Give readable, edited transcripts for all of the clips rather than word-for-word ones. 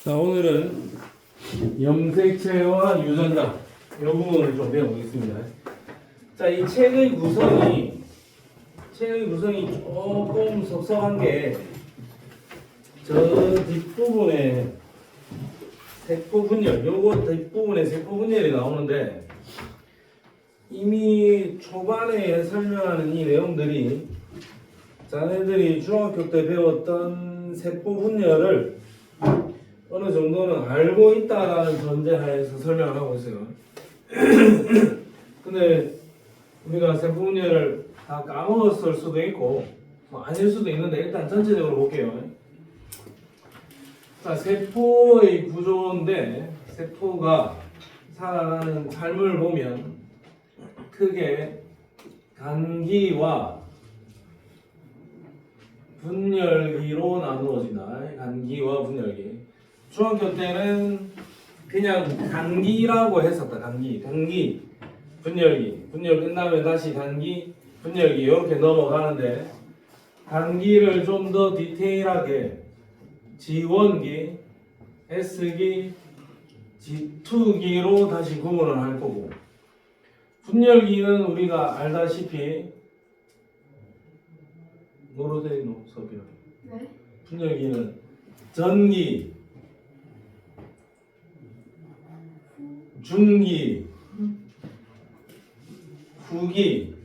자, 오늘은 염색체와 유전자 이 부분을 좀 배워보겠습니다. 자, 이 책의 구성이 조금 섭섭한 게 저 뒷부분에 세포 분열, 요거 뒷부분에 세포 분열이 나오는데 이미 초반에 설명하는 이 내용들이 자네들이 중학교 때 배웠던 세포 분열을 어느 정도는 알고 있다라는 전제하에서 설명을 하고 있어요. 근데 우리가 세포 분열을 다 까먹었을 수도 있고 아닐 수도 있는데 일단 전체적으로 볼게요. 자, 세포의 구조인데 세포가 살아가는 삶을 보면 크게 간기와 분열기로 나누어진다. 간기와 분열기. 중학교 때는 그냥 간기라고 했었다. 간기, 분열기. 분열 끝나면 다시 간기, 분열기 이렇게 넘어가는데 간기를 좀 더 디테일하게 G1기, S기, G2기로 다시 구분을 할 거고 분열기는 우리가 알다시피 뭐로 되어 있노? 서비야. 네? 분열기는 전기, 중기, 후기.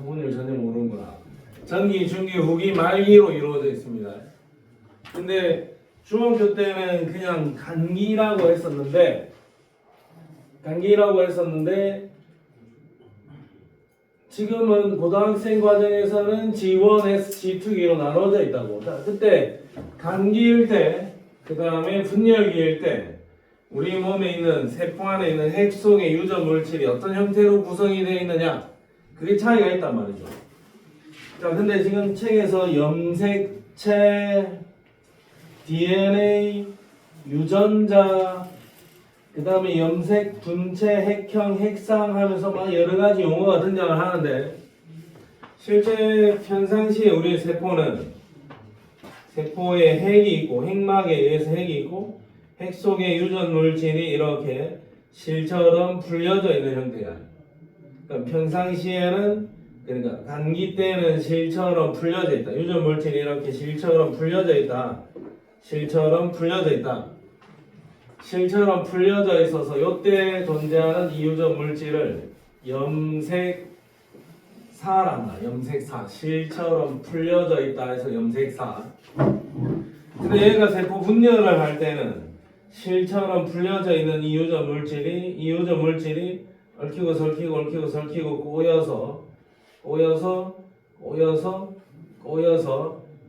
분열 전혀 모르는구나. 전기, 중기, 후기, 말기로 이루어져 있습니다. 근데 중학교 때는 그냥 간기라고 했었는데 지금은 고등학생 과정에서는 G1, S, G2기로 나눠져 있다고. 자, 그때 간기일 때, 그 다음에 분열기일 때 우리 몸에 있는 세포 안에 있는 핵 속의 유전 물질이 어떤 형태로 구성이 되어 있느냐 그게 차이가 있단 말이죠. 자, 근데 지금 책에서 염색체, DNA, 유전자, 그 다음에 염색, 분체, 핵형, 핵상 하면서 막 여러 가지 용어가 등장을 하는데 실제 평상시에 우리 세포는 세포에 핵이 있고 핵막에 의해서 핵이 있고 핵 속에 유전 물질이 이렇게 실처럼 풀려져 있는 형태야. 그러니까 평상시에는 그러니까 간기 때는 실처럼 풀려져 있다. 유전 물질이 이렇게 실처럼 풀려져 있다. 실처럼 풀려져 있어서 이때 존재하는 이 유전 물질을 염색사란다. 염색사. 실처럼 풀려져 있다 해서 염색사. 근데 얘가 세포 분열을 할 때는 실처럼 풀려져 있는 이 유전 물질이 얽히고 설키고 꼬여서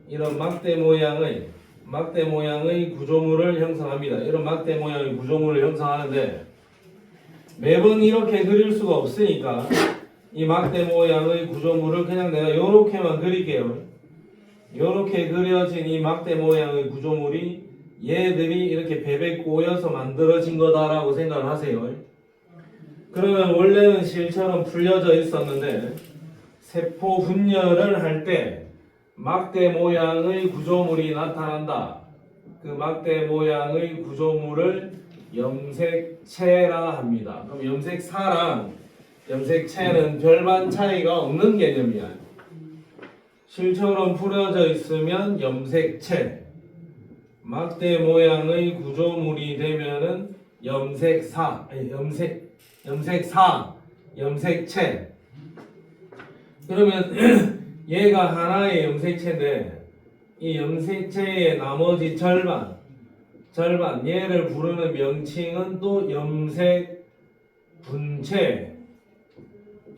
이런 막대 모양의 구조물을 형성합니다. 이런 막대 모양의 구조물을 형성하는데 매번 이렇게 그릴 수가 없으니까 이 막대 모양의 구조물을 그냥 내가 이렇게만 그릴게요. 이렇게 그려진 이 막대 모양의 구조물이 얘들이 이렇게 베베 꼬여서 만들어진 거다라고 생각을 하세요. 그러면 원래는 실처럼 풀려져 있었는데 세포 분열을 할 때 막대 모양의 구조물이 나타난다. 그 막대 모양의 구조물을 염색체라 합니다. 그럼 염색사랑 염색체는 별반 차이가 없는 개념이야. 실처럼 풀어져 있으면 염색체, 막대 모양의 구조물이 되면은 염색사, 염색체. 그러면 얘가 하나의 염색체인데 이 염색체의 나머지 절반 얘를 부르는 명칭은 또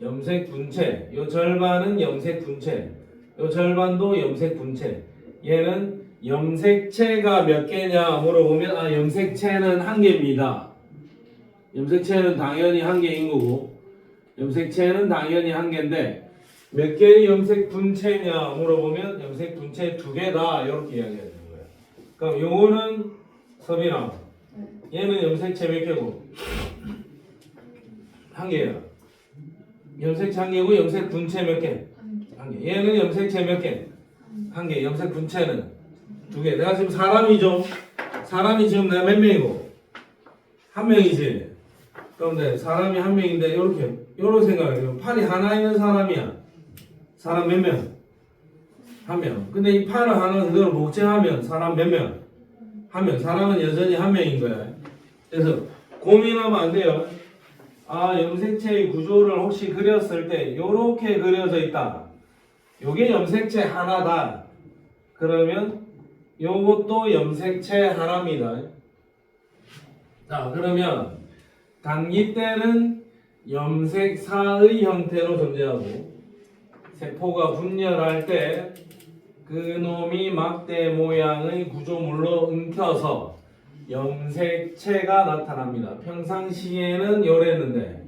염색분체. 요 절반은 염색분체. 요 절반도 염색분체. 얘는 염색체가 몇 개냐 물어보면 염색체는 한 개입니다. 염색체는 당연히 한 개인 거고 염색체는 당연히 한 개인데 몇 개의 염색 분체냐 물어보면 염색 분체 2개다 이렇게 이야기해야 되는 거예요. 그럼 요거는 서빈아 얘는 염색체 몇 개고? 한 개야. 염색체 한 개고 염색 분체 몇 개? 한 개. 얘는 염색체 몇 개? 한 개. 염색 분체는 두 개. 내가 지금 사람이죠. 사람이 지금 내가 몇 명이고? 한 명이지. 그런데 사람이 한 명인데 요렇게 생각해요. 팔이 하나 있는 사람이야. 사람 몇 명? 한 명. 근데 이 팔을 하나 그걸 복제하면 사람 몇 명? 한 명. 사람은 여전히 한 명인 거야. 그래서 고민하면 안 돼요. 아, 염색체의 구조를 혹시 그렸을 때 요렇게 그려져 있다. 요게 염색체 하나다. 그러면 요것도 염색체 하나입니다. 자, 그러면 단기 때는 염색사의 형태로 존재하고 세포가 분열할 때 그놈이 막대 모양의 구조물로 엉켜서 염색체가 나타납니다. 평상시에는 요랬는데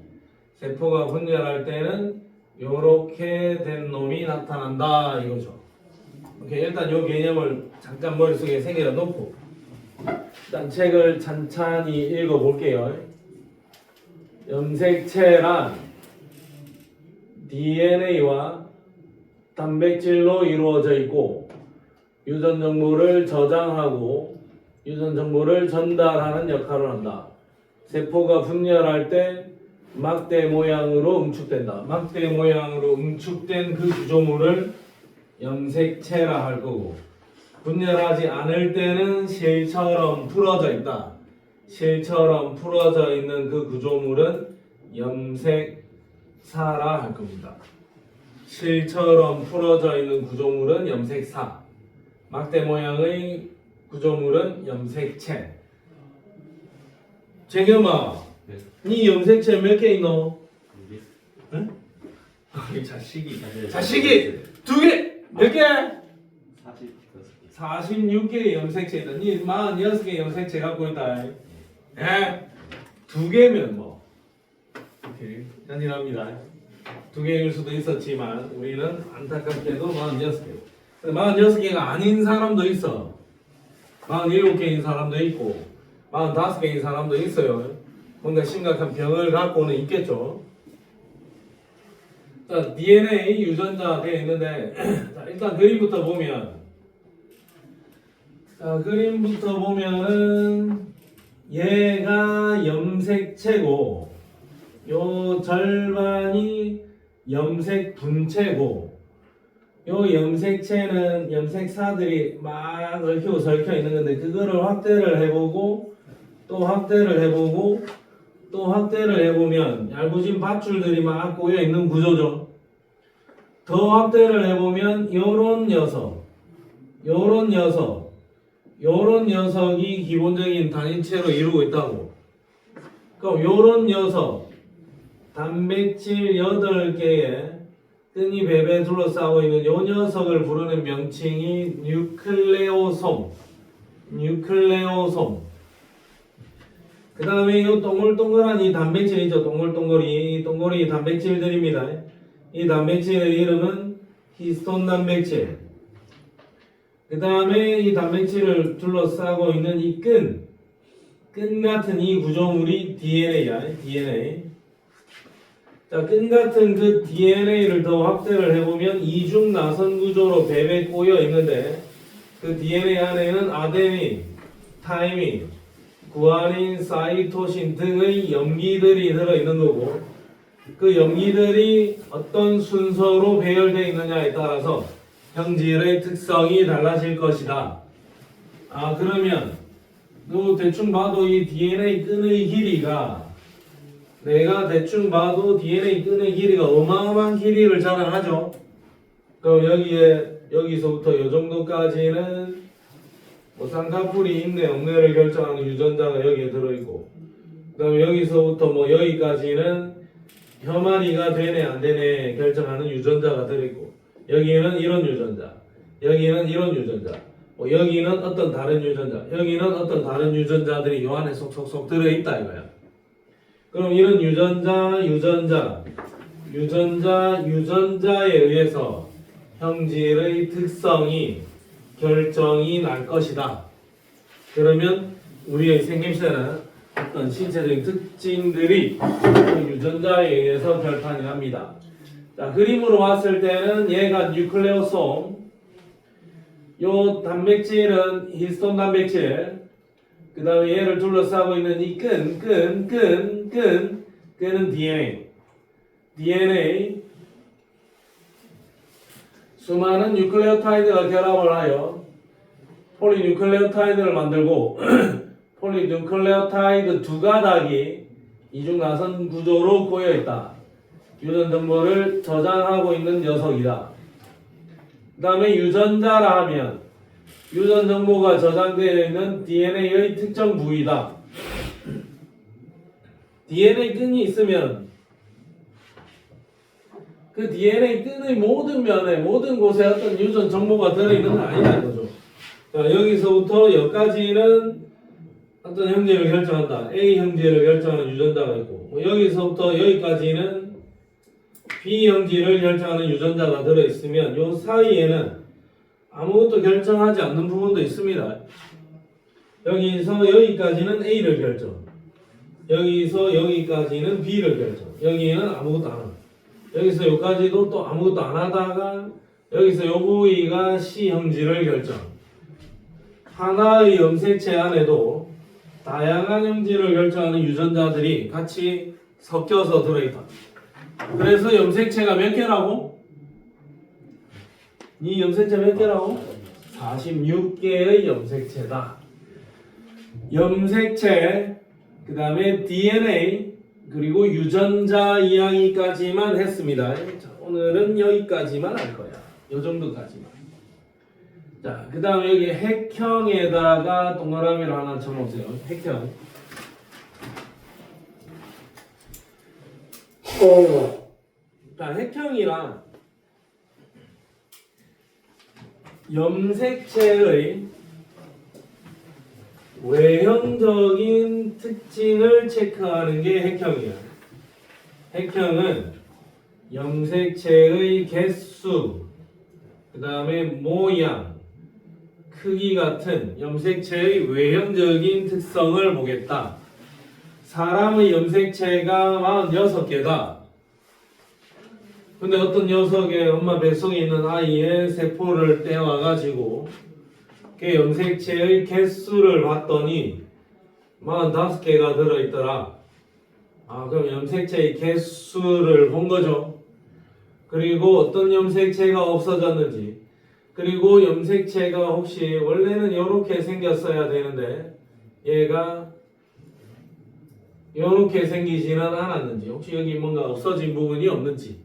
세포가 분열할 때는 요렇게 된 놈이 나타난다 이거죠. 오케이, 일단 요 개념을 잠깐 머릿속에 생겨 놓고 일단 책을 찬찬히 읽어볼게요. 염색체란 DNA와 단백질로 이루어져 있고 유전 정보를 저장하고 유전 정보를 전달하는 역할을 한다. 세포가 분열할 때 막대 모양으로 응축된다. 막대 모양으로 응축된 그 구조물을 염색체라 할 거고 분열하지 않을 때는 실처럼 풀어져 있다. 실처럼 풀어져 있는 그 구조물은 염색사라 할 겁니다. 실처럼 풀어져 있는 구조물은 염색사, 막대 모양의 구조물은 염색체. 재겸아, 네 염색체 몇 개 있노? 응? 이 자식이 두 개! 몇 개? 46개의 염색체 있다. 니 46개의 염색체 갖고 있다. 예? 두 개면 뭐 오케이, 현실합니다. 두 개일 수도 있었지만 우리는 안타깝게도 46개. 46개가 아닌 사람도 있어. 47개인 사람도 있고 45개인 사람도 있어요. 뭔가 심각한 병을 갖고는 있겠죠. 자, DNA 유전자 되어 있는데 자, 일단 그림부터 보면은 얘가 염색체고 요 절반이 염색 분체고 요 염색체는 염색사들이 막 얽히고 설켜 있는 건데 그거를 확대를 해보고 또 확대를 해보고 또 확대를 해보면 얇으신 밧줄들이 막 꼬여 있는 구조죠. 더 확대를 해보면 요런 녀석이 기본적인 단위체로 이루고 있다고. 그럼 요런 녀석 단백질 8개의 끈이 베베 둘러싸고 있는 요 녀석을 부르는 명칭이 뉴클레오솜. 그 다음에 요 동글동글한 이 단백질 있죠. 동글이 단백질들입니다. 이 단백질의 이름은 히스톤 단백질. 그 다음에 이 단백질을 둘러싸고 있는 이 끈 같은 이 구조물이 DNA야. DNA. 자, 끈 같은 그 DNA를 더 확대를 해보면 이중 나선 구조로 베베 꼬여 있는데 그 DNA 안에는 아데닌, 타이민, 구아닌, 사이토신 등의 염기들이 들어있는 거고 그 염기들이 어떤 순서로 배열되어 있느냐에 따라서 형질의 특성이 달라질 것이다. 아, 그러면 너 대충 봐도 이 DNA 끈의 길이가 내가 대충 봐도 DNA 끈의 길이가 어마어마한 길이를 자랑하죠. 그럼 여기서부터 이 정도까지는 뭐 쌍꺼풀이 있네 없네를 결정하는 유전자가 여기에 들어있고 그 다음에 여기서부터 뭐 여기까지는 혐아리가 되네 안 되네 결정하는 유전자가 들어있고 여기는 이런 유전자, 여기는 이런 유전자, 뭐 여기는 어떤 다른 유전자, 여기는 어떤 다른 유전자들이 요 안에 속속속 들어있다 이거야. 그럼 이런 유전자에 의해서 형질의 특성이 결정이 날 것이다. 그러면 우리의 생김새는 어떤 신체적인 특징들이 그 유전자에 의해서 결판이 납니다. 자, 그림으로 봤을 때는 얘가 뉴클레오솜, 요 단백질은 히스톤 단백질. 그 다음에 얘를 둘러싸고 있는 이 끈은 DNA. DNA. 수많은 뉴클레오타이드가 결합을 하여 폴리뉴클레오타이드를 만들고 폴리뉴클레오타이드 두 가닥이 이중 나선 구조로 고여있다. 유전 정보를 저장하고 있는 녀석이다. 그 다음에 유전자라 하면 유전 정보가 저장되어 있는 DNA의 특정 부위다. DNA 끈이 있으면 그 DNA 끈의 모든 면에 모든 곳에 어떤 유전 정보가 들어있는 건 아니라는 거죠. 자, 여기서부터 여기까지는 어떤 형질을 결정한다. A 형질을 결정하는 유전자가 있고 여기서부터 여기까지는 B 형질을 결정하는 유전자가 들어있으면 이 사이에는 아무것도 결정하지 않는 부분도 있습니다. 여기서 여기까지는 A를 결정, 여기서 여기까지는 B를 결정, 여기는 아무것도 안 하고 여기서 여기까지도 또 아무것도 안 하다가 여기서 이 부위가 C 형질을 결정. 하나의 염색체 안에도 다양한 형질을 결정하는 유전자들이 같이 섞여서 들어있다. 그래서 염색체가 몇 개라고? 이 염색체 몇 개라고? 46개의 염색체다. 염색체, 그 다음에 DNA, 그리고 유전자 이야기까지만 했습니다. 자, 오늘은 여기까지만 할 거야. 요 정도까지만. 자, 그 다음에 여기 핵형에다가 동그라미를 하나 쳐놓으세요. 핵형. 자, 핵형이란 염색체의 외형적인 특징을 체크하는 게 핵형이야. 핵형은 염색체의 개수, 그 다음에 모양, 크기 같은 염색체의 외형적인 특성을 보겠다. 사람의 염색체가 46개다. 근데 어떤 녀석의 엄마 뱃속에 있는 아이의 세포를 떼와가지고 그 염색체의 개수를 봤더니 45개가 들어있더라. 아, 그럼 염색체의 개수를 본 거죠. 그리고 어떤 염색체가 없어졌는지, 그리고 염색체가 혹시 원래는 이렇게 생겼어야 되는데 얘가 이렇게 생기지는 않았는지, 혹시 여기 뭔가 없어진 부분이 없는지,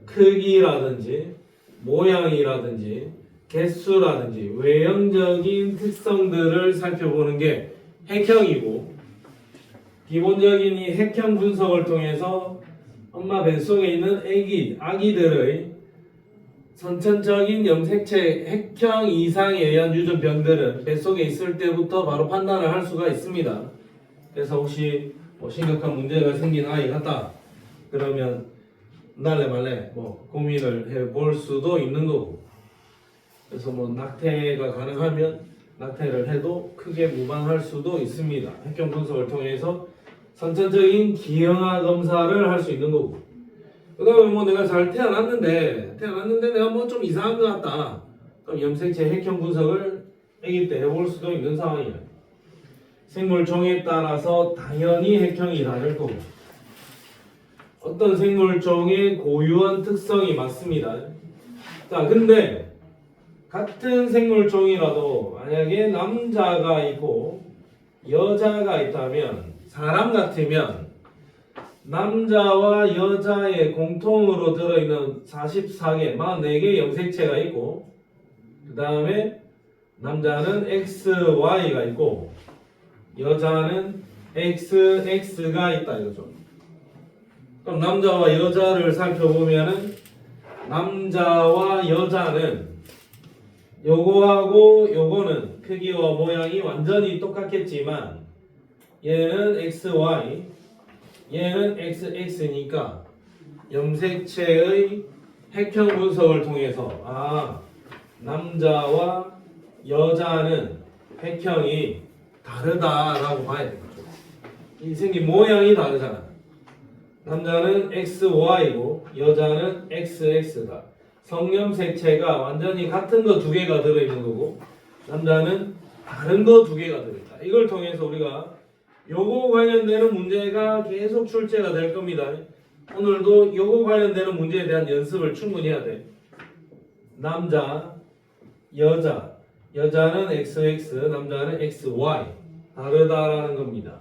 크기라든지 모양이라든지 개수라든지 외형적인 특성들을 살펴보는 게 핵형이고, 기본적인 이 핵형 분석을 통해서 엄마 뱃속에 있는 아기들의 선천적인 염색체 핵형 이상에 의한 유전병들은 뱃속에 있을 때부터 바로 판단을 할 수가 있습니다. 그래서 혹시 심각한 문제가 생긴 아이 같다 그러면 날래 말래 고민을 해볼 수도 있는 거고, 그래서 낙태가 가능하면 낙태를 해도 크게 무방할 수도 있습니다. 핵형 분석을 통해서 선천적인 기형아 검사를 할 수 있는 거고, 그 다음에 내가 잘 태어났는데 내가 좀 이상한 것 같다. 그럼 염색체 핵형 분석을 아기 때 해볼 수도 있는 상황이에요. 생물종에 따라서 당연히 핵형이 다를 거고, 어떤 생물종의 고유한 특성이 맞습니다. 자, 근데 같은 생물종이라도 만약에 남자가 있고 여자가 있다면, 사람 같으면 남자와 여자의 공통으로 들어있는 44개 염색체가 있고, 그 다음에 남자는 XY가 있고 여자는 XX가 있다 이거죠. 그럼 남자와 여자를 살펴보면은 남자와 여자는 요거하고 요거는 크기와 모양이 완전히 똑같겠지만 얘는 XY, 얘는 XX니까 염색체의 핵형 분석을 통해서 남자와 여자는 핵형이 다르다라고 봐야 되겠죠. 이 생긴 모양이 다르잖아. 남자는 XY고 여자는 XX다. 성염색체가 완전히 같은 거 두 개가 들어있는 거고 남자는 다른 거 두 개가 들어있다. 이걸 통해서 우리가 요거 관련되는 문제가 계속 출제가 될 겁니다. 오늘도 요거 관련되는 문제에 대한 연습을 충분히 해야 돼. 남자, 여자, 여자는 XX, 남자는 XY 다르다라는 겁니다.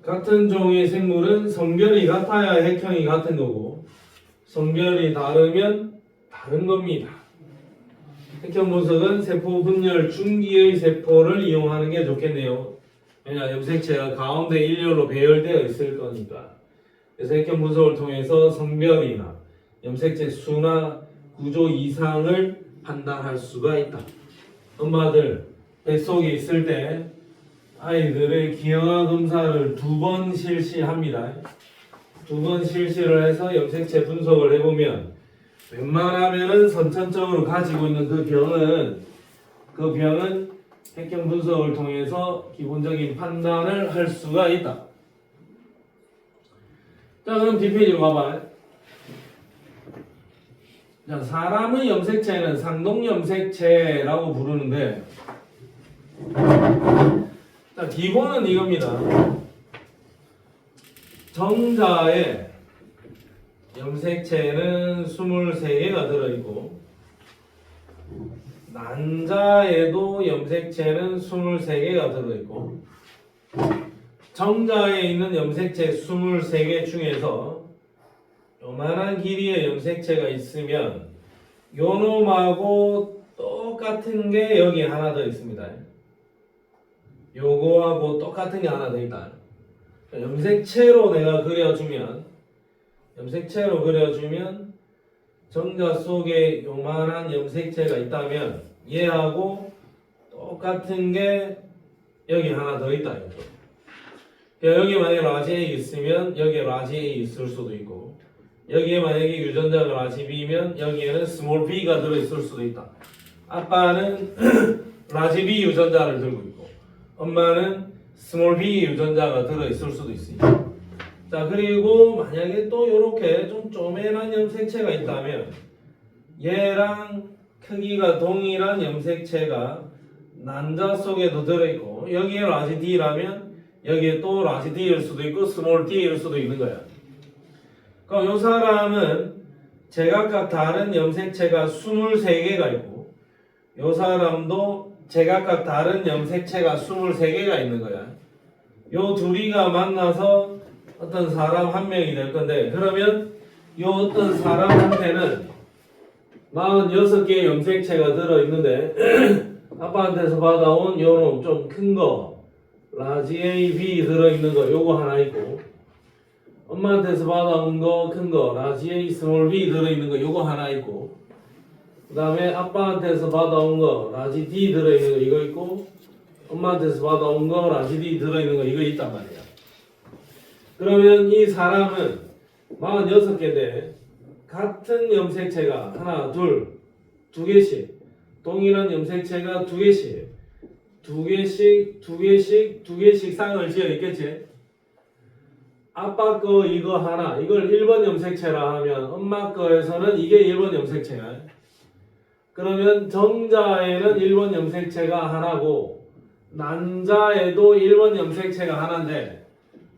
같은 종의 생물은 성별이 같아야 핵형이 같은 거고 성별이 다르면 다른 겁니다. 핵형 분석은 세포 분열 중기의 세포를 이용하는 게 좋겠네요. 왜냐 염색체가 가운데 일렬로 배열되어 있을 거니까. 그래서 핵형 분석을 통해서 성별이나 염색체 수나 구조 이상을 판단할 수가 있다. 엄마들 뱃속에 있을 때 아이들의 기형아 검사를 2번 실시합니다. 2번 실시를 해서 염색체 분석을 해보면 웬만하면은 선천적으로 가지고 있는 그 병은 핵형 분석을 통해서 기본적인 판단을 할 수가 있다. 자, 그럼 뒷페이지로 가봐요. 자, 사람의 염색체는 상동염색체라고 부르는데 자, 기본은 이겁니다. 정자에 염색체는 23개가 들어있고 난자에도 염색체는 23개가 들어있고 정자에 있는 염색체 23개 중에서 요만한 길이의 염색체가 있으면 요놈하고 똑같은 게 여기 하나 더 있습니다. 요거하고 똑같은 게 하나 더 있다. 염색체로 내가 그려주면 정자 속에 요만한 염색체가 있다면 얘하고 똑같은 게 여기 하나 더 있다. 여기 만약에 라지 A 있으면 여기에 라지 A 있을 수도 있고 여기에 만약에 유전자가 라지 B면 여기에는 스몰 b가 들어있을 수도 있다. 아빠는 라지 B 유전자를 들고 있고 엄마는 스몰 b 유전자가 들어있을 수도 있습니다. 자, 그리고 만약에 또 이렇게 좀 쪼매난 염색체가 있다면 얘랑 크기가 동일한 염색체가 난자 속에도 들어있고 여기에 라지 D라면 여기에 또 라지 D일 수도 있고 스몰 D일 수도 있는 거야. 그럼 이 사람은 제각각 다른 염색체가 23개가 있고 이 사람도 제각각 다른 염색체가 23개가 있는 거야. 요 둘이가 만나서 어떤 사람 한 명이 될 건데 그러면 요 어떤 사람한테는 46개의 염색체가 들어있는데 아빠한테서 받아온 요놈 좀 큰 거 라지 A, B 들어있는 거 요거 하나 있고 엄마한테서 받아온 거 큰 거 라지 A, 스몰 b 들어있는 거 요거 하나 있고 그 다음에 아빠한테서 받아온 거 라지 D 들어있는 거 이거 있고 엄마한테서 받아온 거 라지 D 들어있는 거 이거 있단 말이야. 그러면 이 사람은 46개인데 같은 염색체가 하나, 둘, 2개씩 동일한 염색체가 2개씩 2개씩 쌍을 지어 있겠지. 아빠 거 이거 하나 이걸 1번 염색체라 하면 엄마 거에서는 이게 1번 염색체야. 그러면 정자에는 1번 염색체가 하나고 난자에도 1번 염색체가 하나인데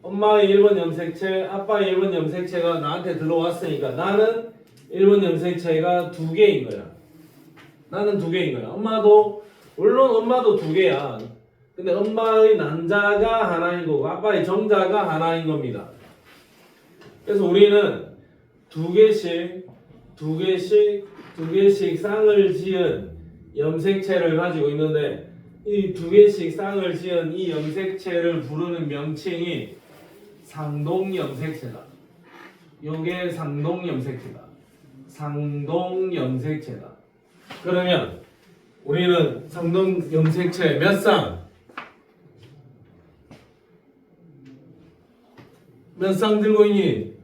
엄마의 1번 염색체, 아빠의 1번 염색체가 나한테 들어왔으니까 나는 1번 염색체가 2개인 거야. 나는 2개인 거야. 물론 엄마도 2개야. 근데 엄마의 난자가 하나인 거고 아빠의 정자가 하나인 겁니다. 그래서 우리는 2개씩 쌍을 지은 염색체를 가지고 있는데 이 2개씩 쌍을 지은 이 염색체를 부르는 명칭이 상동염색체다. 요게 상동염색체다. 그러면 우리는 상동염색체 몇 쌍? 몇 쌍 들고 있니?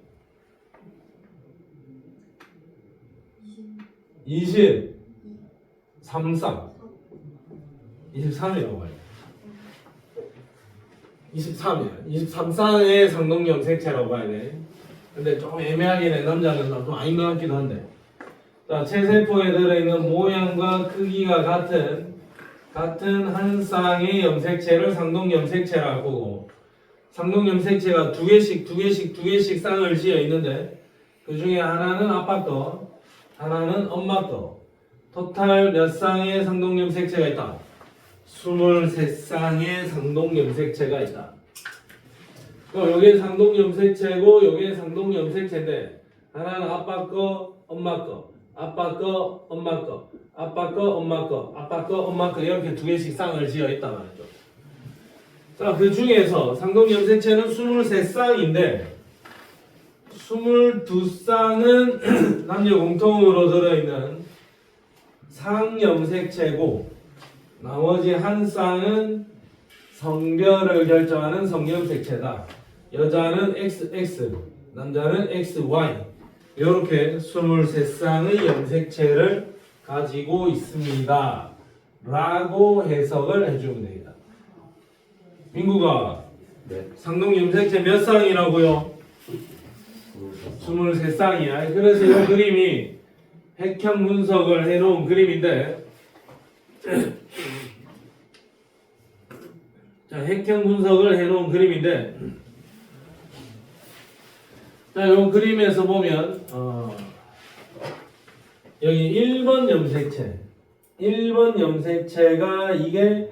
23쌍. 23이라고 봐요. 23이야. 23쌍의 상동염색체라고 봐야 돼. 근데 좀 애매하긴 해. 남자는 좀 아닌 것 같기도 한데. 자, 체세포에 들어있는 모양과 크기가 같은 한 쌍의 염색체를 상동염색체라고 보고, 상동염색체가 두 개씩 쌍을 지어 있는데 그 중에 하나는 아빠 거, 하나는 엄마 거. 토탈 몇 쌍의 상동염색체가 있다? 23쌍의 상동염색체가 있다. 그럼 요게 상동염색체고 요게 상동염색체인데 하나는 아빠 거, 엄마 거, 아빠 거, 엄마 거, 아빠 거, 엄마 거, 아빠 거, 엄마 거 이렇게 두 개씩 쌍을 지어 있단 말이죠. 자, 그 중에서 상동염색체는 23쌍인데 22쌍은 남녀 공통으로 들어있는 상염색체고 나머지 한 쌍은 성별을 결정하는 성염색체다. 여자는 XX, 남자는 XY 이렇게 23쌍의 염색체를 가지고 있습니다. 라고 해석을 해주면 됩니다. 민구가 네. 상동염색체 몇 쌍이라고요? 23쌍이야. 그래서 이 그림이 핵형 분석을 해놓은 그림인데 자, 핵형 분석을 해놓은 그림인데 자, 이 그림에서 보면 여기 1번 염색체가 이게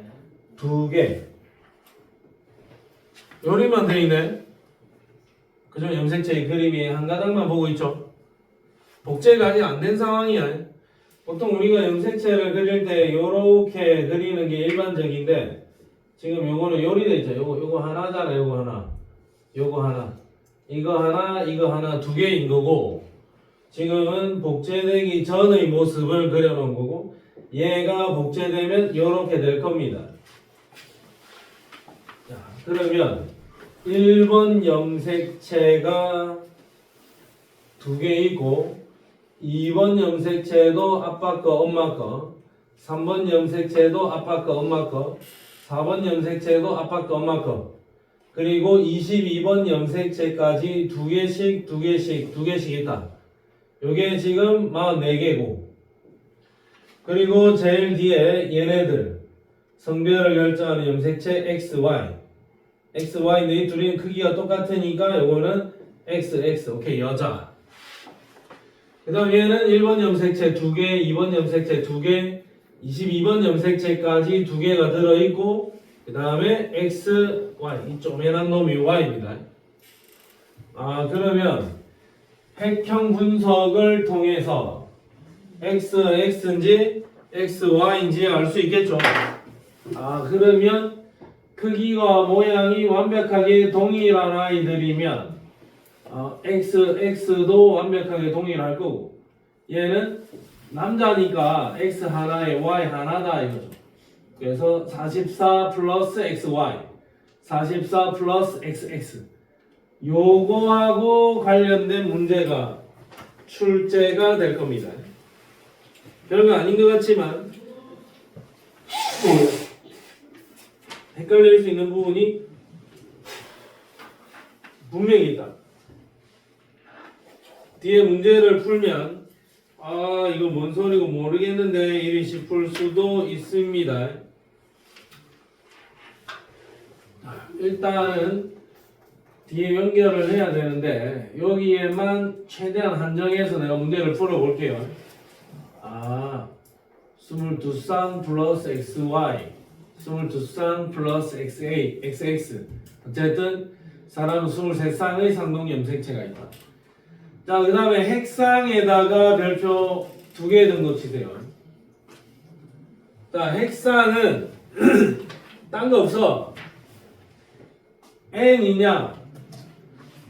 2개 요리만 돼 있네. 그죠? 염색체의 그림이 한 가닥만 보고 있죠. 복제가 아직 안 된 상황이야. 보통 우리가 염색체를 그릴 때 요렇게 그리는 게 일반적인데 지금 요거는 요리돼 있죠. 요거 하나잖아. 요거 하나 이거 하나 두 개인 거고 지금은 복제되기 전의 모습을 그려놓은 거고 얘가 복제되면 요렇게 될 겁니다. 자, 그러면 1번 염색체가 2개 있고 2번 염색체도 아빠 거 엄마 거 3번 염색체도 아빠 거 엄마 거 4번 염색체도 아빠 거 엄마 거 그리고 22번 염색체까지 2개씩 있다. 요게 지금 44개고 그리고 제일 뒤에 얘네들 성별을 결정하는 염색체 XY인데 이 둘이 크기가 똑같으니까 요거는 XX 오케이 여자. 그 다음 얘는 1번 염색체 2개 2번 염색체 2개 22번 염색체까지 2개가 들어있고 그 다음에 XY 이 쪼매난 놈이 Y입니다. 그러면 핵형 분석을 통해서 XX인지 XY인지 알 수 있겠죠. 그러면 크기와 모양이 완벽하게 동일한 아이들이면 XX도 완벽하게 동일할 거고 얘는 남자니까 X 하나에 Y 하나다 이거죠. 그래서 44 플러스 XY 44 플러스 XX 요거하고 관련된 문제가 출제가 될 겁니다. 별거 아닌 것 같지만 헷갈릴 수 있는 부분이 분명히 있다. 뒤에 문제를 풀면 이거 뭔 소리고 모르겠는데 이리 싶을 수도 있습니다. 일단은 뒤에 연결을 해야 되는데 여기에만 최대한 한정해서 내가 문제를 풀어볼게요. 22쌍 플러스 XY 22쌍 플러스 XX 어쨌든 사람은 23쌍의 상동염색체가 있다. 자, 그 다음에 핵쌍에다가 별표 2개 정도 치세요. 자, 핵쌍은 딴 거 없어. n이냐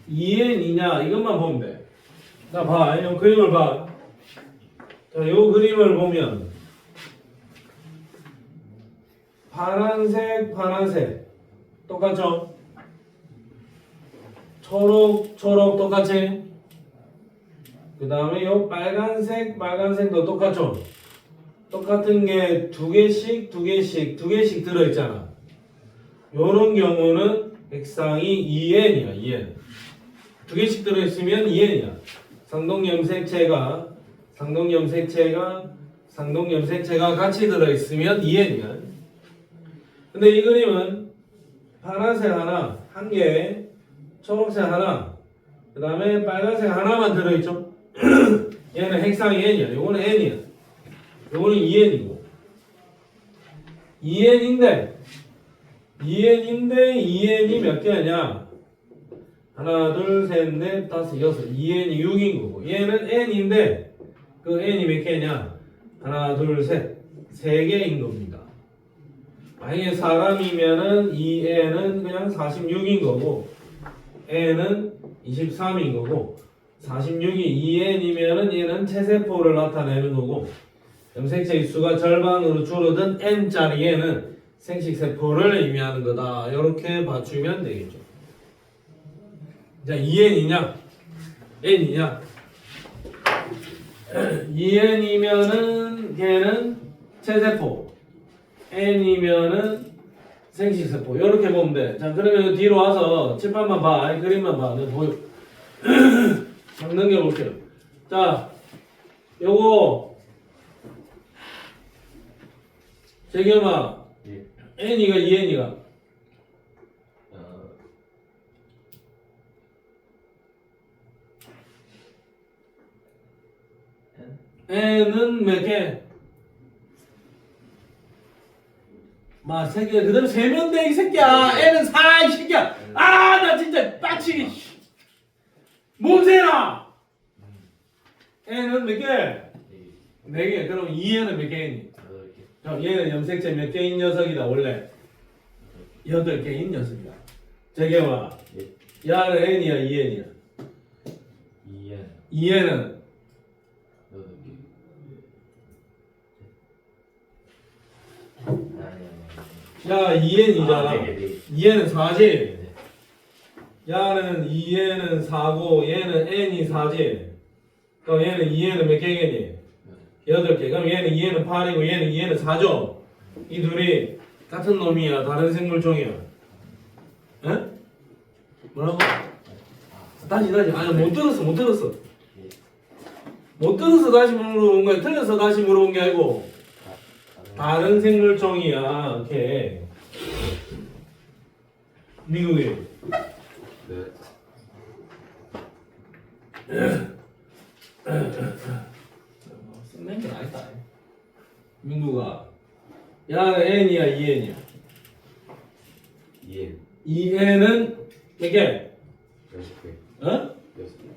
2n이냐 이것만 보면 돼. 자, 봐. 이 그림을 봐. 자, 이 그림을 보면 파란색 똑같죠? 초록 똑같지? 그 다음에 요 빨간색도 똑같죠? 똑같은 게 두 개씩 들어있잖아. 요런 경우는 핵상이 2n이야, 2n. 두 개씩 들어있으면 2n이야. 상동염색체가 상동염색체가 같이 들어있으면 2n이야. 근데 이 그림은 파란색 하나, 한 개, 초록색 하나, 그 다음에 빨간색 하나만 들어있죠? 얘는 핵상이 n이야. 요거는 n이야. 요거는 2n이고. 2n인데 2n이 몇 개냐? 하나, 둘, 셋, 넷, 다섯, 여섯. 2n이 6인 거고. 얘는 n인데 그 n이 몇 개냐? 하나, 둘, 셋. 3개인 겁니다. 만약에 사람이면은 이 n은 그냥 46인 거고 n은 23인 거고 46이 2n이면은 얘는 체세포를 나타내는 거고 염색체의 수가 절반으로 줄어든 n짜리 얘는 생식세포를 의미하는 거다. 이렇게 맞추면 되겠죠. 자, 2n이냐? n이냐? 2n이면은 걔는 체세포, n이면은 생식세포. 이렇게 보면 돼. 자, 그러면 뒤로 와서 칠판만 봐. 아니, 그림만 봐. 내가 보여. 막 넘겨볼게요. 자, 요거 재겸아, 예. n이가 2n이가 n은 몇 개? 마, 3개. 그대로 세면 돼, 이 새끼야. n은 4, 이 새끼야. 아, 나 진짜 빡치기. 몸세라. n은 몇 개? 4개. 그럼 2n은 몇 개니? 그럼 얘는 염색체 몇 개인 녀석이다, 원래? 8개인 녀석이다. 재경아, 야는 n이야, 2n이야? 2n은? 야, 2n이잖아. 2n은 4지. 야는 2n은 4고 얘는 n이 4지. 그럼 얘는 2n은 몇 개겠니? 8개. 그럼 얘는 2n은 8이고 얘는 2n은 4죠. 이 둘이 같은 놈이야, 다른 생물종이야. 에? 뭐라고? 다시. 아니, 못 들었어. 못 들어서 다시 물어본 거야. 틀려서 다시 물어본 게 아니고 다른 생물종이야. 이렇게 미국이. 쓴낸 게 아니다. 민구가 야는 n이야, 2n이야? 2n은 몇 개? 6개. 어?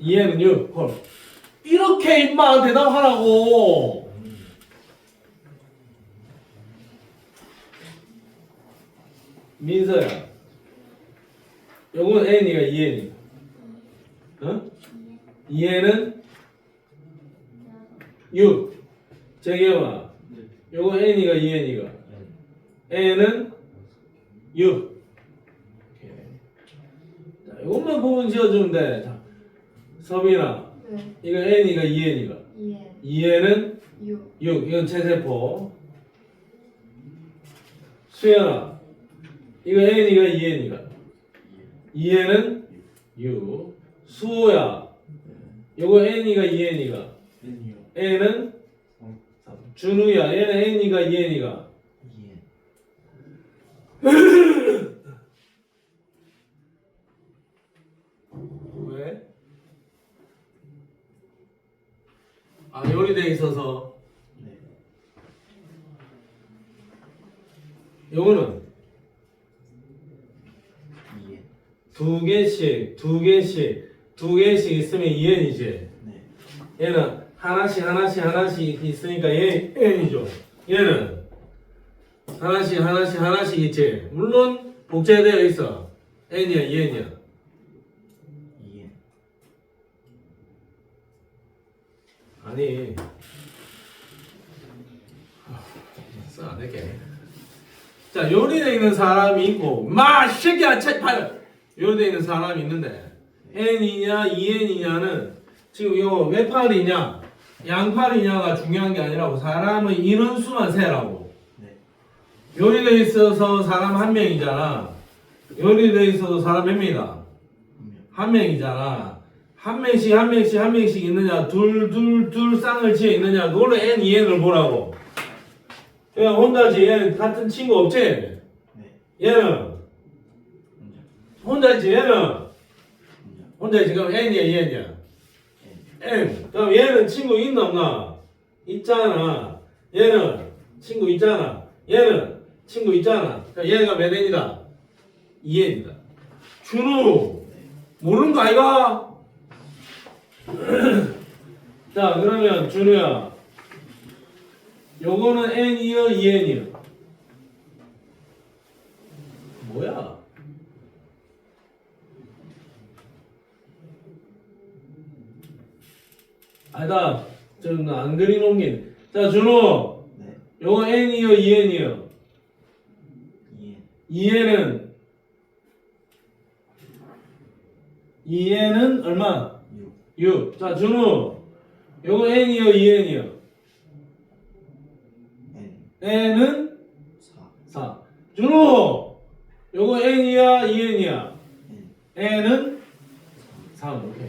2n은 6. 헐. 이렇게 임마 대답하라고. 민서야, 요건 n이가 2n이야. 어? 2n은 6. 재경아, 요거 n이가 2n이가 n은 6. 자, 요것만 보면 지어주면 돼. 자, 서빈아, 네. 이거 n이가 2n이가 2n 2n은 6 6. 이건 체세포. 수연아, 이거 n이가 2n이가 2n은 6. 수호야, 요거 n이가 2n이가 n은 3. 준우야, 얘는 n이가 2n이가 왜? 아, 요리돼 있어서. 요거는 2개씩 있으면 2n이지. 얘는 하나씩 있으니까 얘 n이죠. 얘는 하나씩 있지. 물론 복제되어 있어. n이야, 2n이야. 아니, 안 될게. 자, 요리되어 있는 사람이 있고, 새끼야, 요리되어 있는 사람이 있는데, n이냐, 2n이냐는 지금 이거 왜 팔이냐, 양팔이냐가 중요한 게 아니라고, 사람의 인원수만 세라고. 요리되어 있어서 사람 한 명이잖아. 요리되어 있어도 사람 몇 명이다? 한 명이잖아. 한 명씩 있느냐, 둘 쌍을 지어 있느냐, 그걸로 n, 2n을 보라고. 그냥 혼자지, 얘는 같은 친구 없지? 네. 얘는 혼자지, 얘는 혼자지. 그럼 n이야, 2n이야? n. 그럼 얘는 친구 있나 없나? 있잖아. 얘는 친구 있잖아. 얘는 친구 있잖아. 그럼 얘가 몇 n이다? 2n이다. 준우 모르는 거 아이가? 자, 그러면 준우야, 요거는 n이요, 2n이요? 뭐야? 아니다, 좀 안 그리놓은 게. 자, 준우, 네. 요거 n이요, 2n이요? 2N. 2n은 얼마? 6. 6. 자, 준우, 요거 n이요, 2n이요? N. n은 4. 4. 준우, 요거 n이야, 2n이야? N. n은 3. 오케이.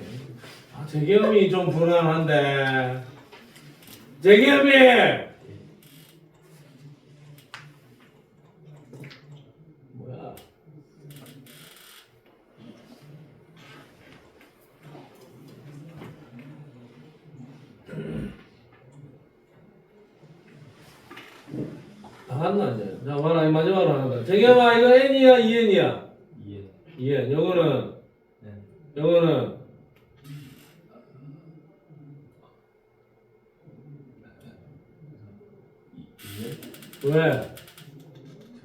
아, 재겸이 좀 불안한데. 재겸이! 뭐야? 다 갔나, 이제? 자, 봐라, 이 마지막으로 하나. 재겸아, 이거 n이야, 2n이야? 2N. 2n. 요거는, N. 요거는, 왜?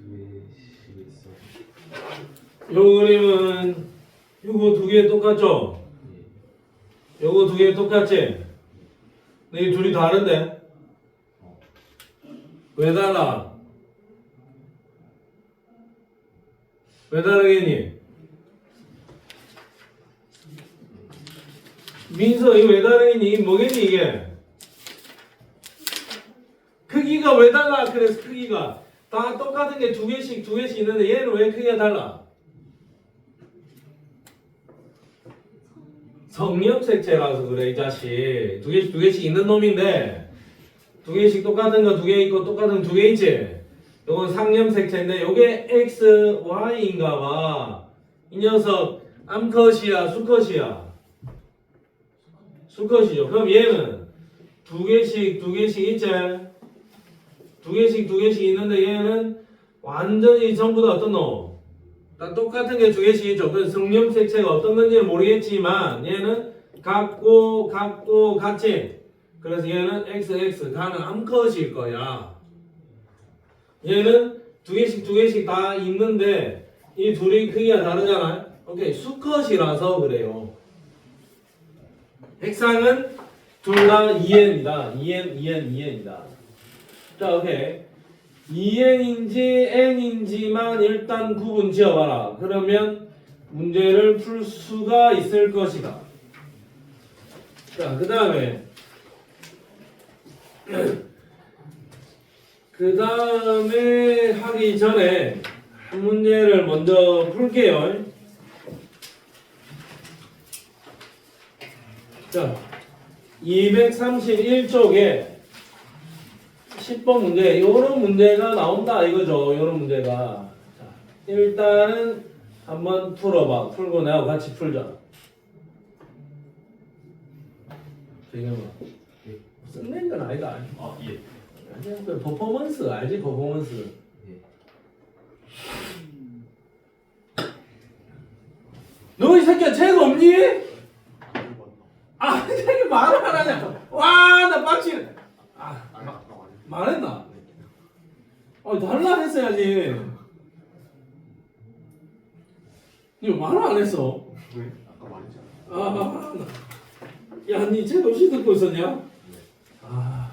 2개씩 있어. 요 그림은 요거 두 개 똑같죠? 요거 두 개 똑같지? 근데 이 둘이 다른데? 왜 달라? 왜 다르겠니? 민서 이거 왜 다르겠니? 이게 뭐겠니 이게? 크기가 왜 달라? 그래서 크기가 다 똑같은 게 두 개씩 있는데 얘는 왜 크기가 달라? 성역색체라서 그래 이 자식. 두 개씩 있는 놈인데 두 개씩 똑같은 거 두 개 있고 똑같은 두 개 있지? 요건 상염색체인데 요게 X, Y인가 봐. 이 녀석 암컷이야 수컷이야? 수컷이죠. 그럼 얘는 두 개씩 있지? 두 개씩 있는데 얘는 완전히 전부 다 어떤 놈? 다 똑같은 게 두 개씩 있죠. 그래서 성염색체가 어떤 건지는 모르겠지만 얘는 같고 같지. 그래서 얘는 XX 가는 암컷일 거야. 얘는 두 개씩 다 있는데 이 둘이 크기가 다르잖아요. 오케이, 수컷이라서 그래요. 핵상은 둘 다 2n이다. 2n이다. 자, 오케이. 2n인지 n인지만 일단 구분 지어봐라. 그러면 문제를 풀 수가 있을 것이다. 자, 그 다음에 하기 전에 한 문제를 먼저 풀게요. 자, 231쪽에 10번 문제, 이런 문제가 나온다 이거죠. 이런 문제가. 자, 일단은 한번 풀어봐. 풀고 내가 같이 풀자. 지금 쓴낸 건 아니다. 아, 예. 그냥 그 퍼포먼스 알지? 퍼포먼스. 예. 너 이 새끼야 책 없니? 아, 이 새끼 말을 안 하냐? 와, 나 빡치네. 아, 말했나? 달라 했어야지. 이거 말을 안 했어. 왜? 아까 말했잖아. 야, 니 책 없이 듣고 있었냐? 아.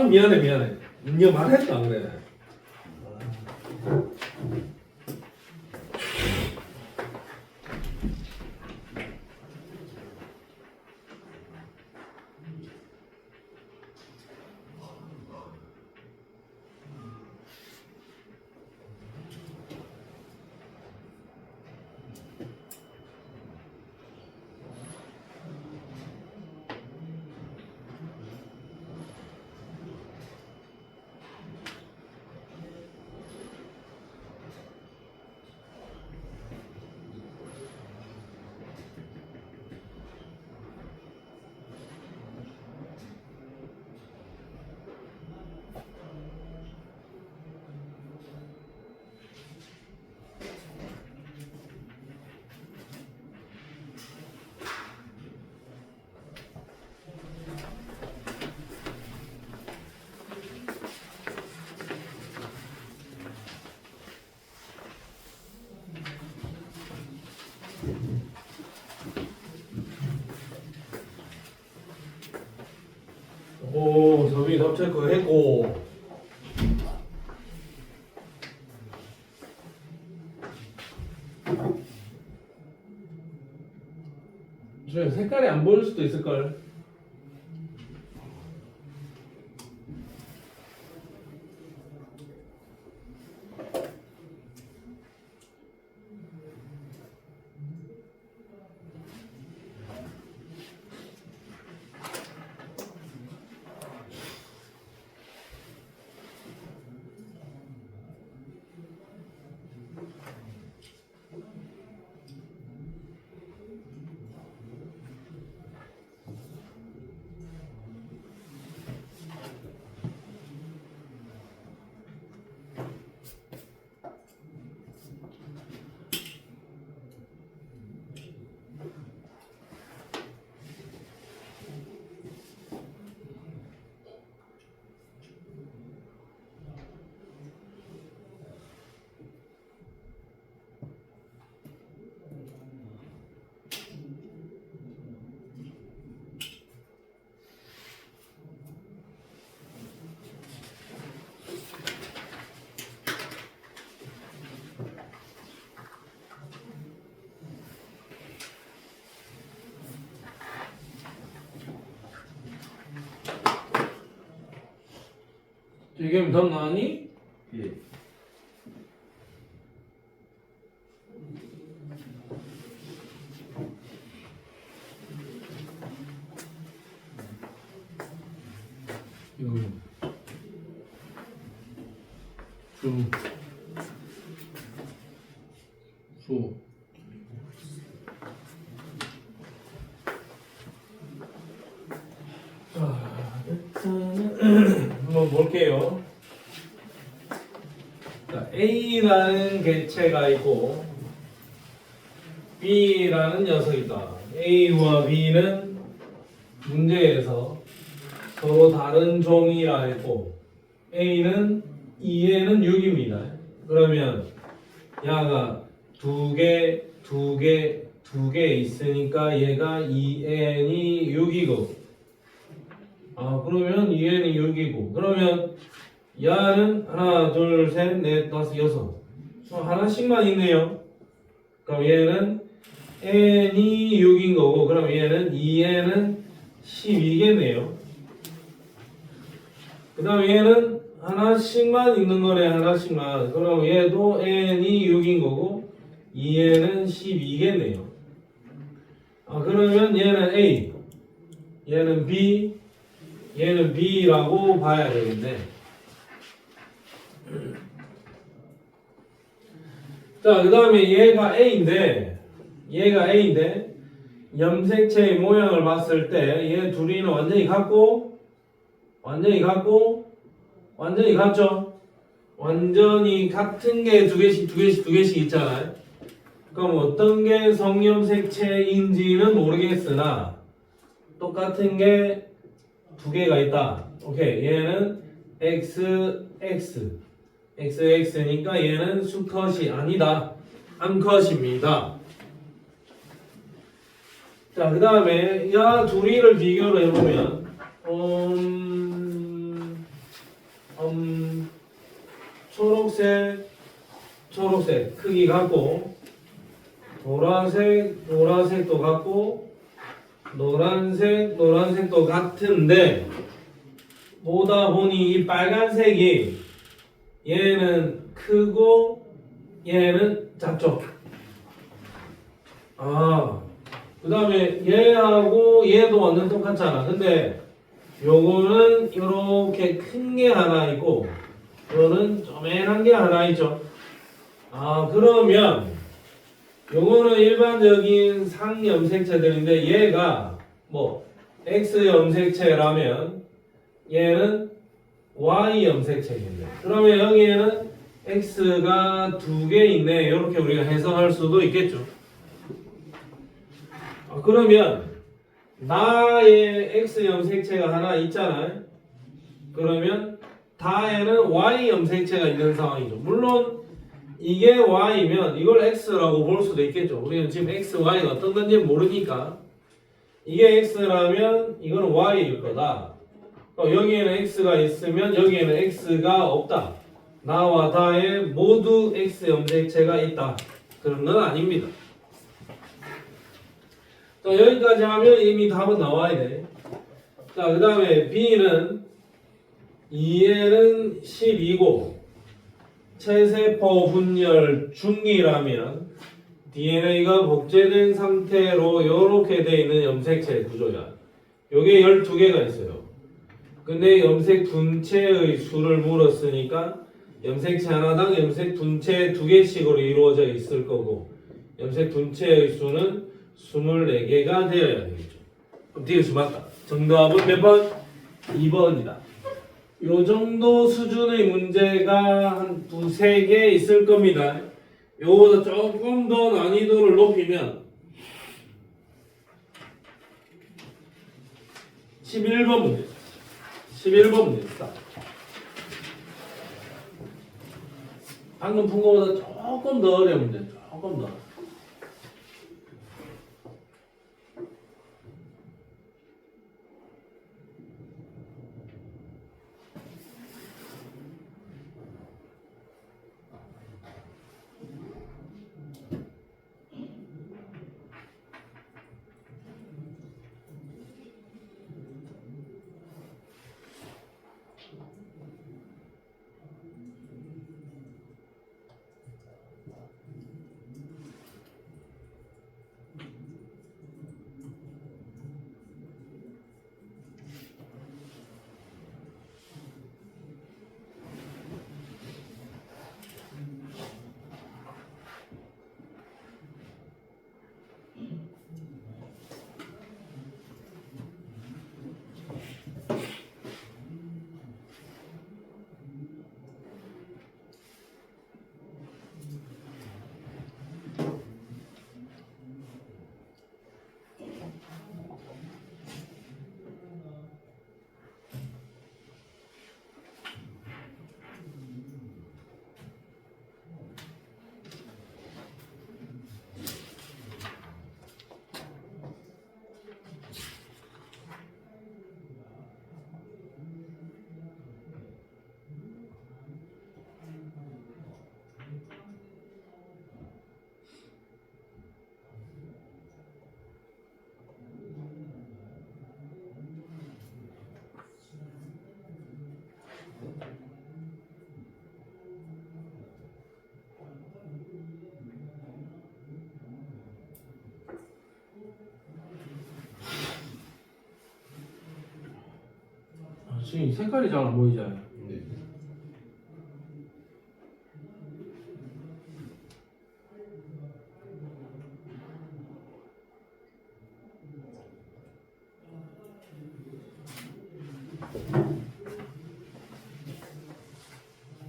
미안해. 니가 말했다 그래. 서빈이 답 체크했고 저 색깔이 안 보일 수도 있을걸. 이게 답 나왔니? 예. 이거 주 자, 일단은 한번 볼게요. 자, A라는 객체가 있고 B라는 녀석이 있다. A와 B는 문제에서 서로 다른 종이라 했고 A는 2에는 6입니다. 그러면 야가 두 개 있으니까 얘가 2n이 6이고 그러면 2n이 6이고 그러면 야는 하나 둘 셋 넷 다섯 여섯 하나씩만 있네요. 그럼 얘는 n이 6인 거고 그럼 얘는 2n은 12겠네요. 그 다음 얘는 하나씩만 있는 거네. 하나씩만. 그럼 얘도 n이 6인 거고 2n은 12겠네요. 그러면 얘는 A, 얘는 B, 얘는 B라고 봐야 되는데 자, 그 다음에 얘가 A인데 염색체의 모양을 봤을 때 얘 둘이는 완전히 같고 완전히 같죠? 완전히 같은 게 두 개씩 있잖아요. 그럼 어떤 게 성염색체인지는 모르겠으나 똑같은 게 두 개가 있다. 오케이. 얘는 XX니까 얘는 수컷이 아니다. 암컷입니다. 자, 그 다음에 야 둘이를 비교를 해보면 초록색 크기 같고 보라색도 같고 노란색도 같은데 보다 보니 이 빨간색이 얘는 크고 얘는 작죠. 그 다음에 얘하고 얘도 완전 똑같잖아. 근데 요거는 이렇게 큰 게 하나 있고 요거는 쪼맨한 게 하나 있죠. 그러면 요거는 일반적인 상염색체들인데 얘가 뭐 X 염색체라면 얘는 Y 염색체인데 그러면 여기에는 X가 두 개 있네. 이렇게 우리가 해석할 수도 있겠죠. 그러면 나의 X 염색체가 하나 있잖아요. 그러면 다에는 Y 염색체가 있는 상황이죠. 물론 이게 Y면 이걸 X라고 볼 수도 있겠죠. 우리는 지금 X, Y가 어떤 건지 모르니까 이게 X라면 이건 Y일 거다. 여기에는 x가 있으면 여기에는 x가 없다. 나와 다에 모두 x 염색체가 있다. 그런 건 아닙니다. 자, 여기까지 하면 이미 답은 나와야 돼. 자, 그 다음에 B는 2에는 12고 체세포 분열 중이라면 DNA가 복제된 상태로 이렇게 돼 있는 염색체 구조야. 요게 12개가 있어요. 근데 염색 분체의 수를 물었으니까 염색체 하나당 염색 분체 2개씩으로 이루어져 있을 거고 염색 분체의 수는 24개가 되어야 되겠죠. 그럼 뒤에 수 맞다. 정답은 몇 번? 2번이다. 요 정도 수준의 문제가 한 2-3개 있을 겁니다. 요거보다 조금 더 난이도를 높이면 11번 문제. 11번 문제입니다. 방금 푼 거보다 조금 더 어려운 문제. 조금 더. 지금 색깔이 잘 안 보이잖아요. 네.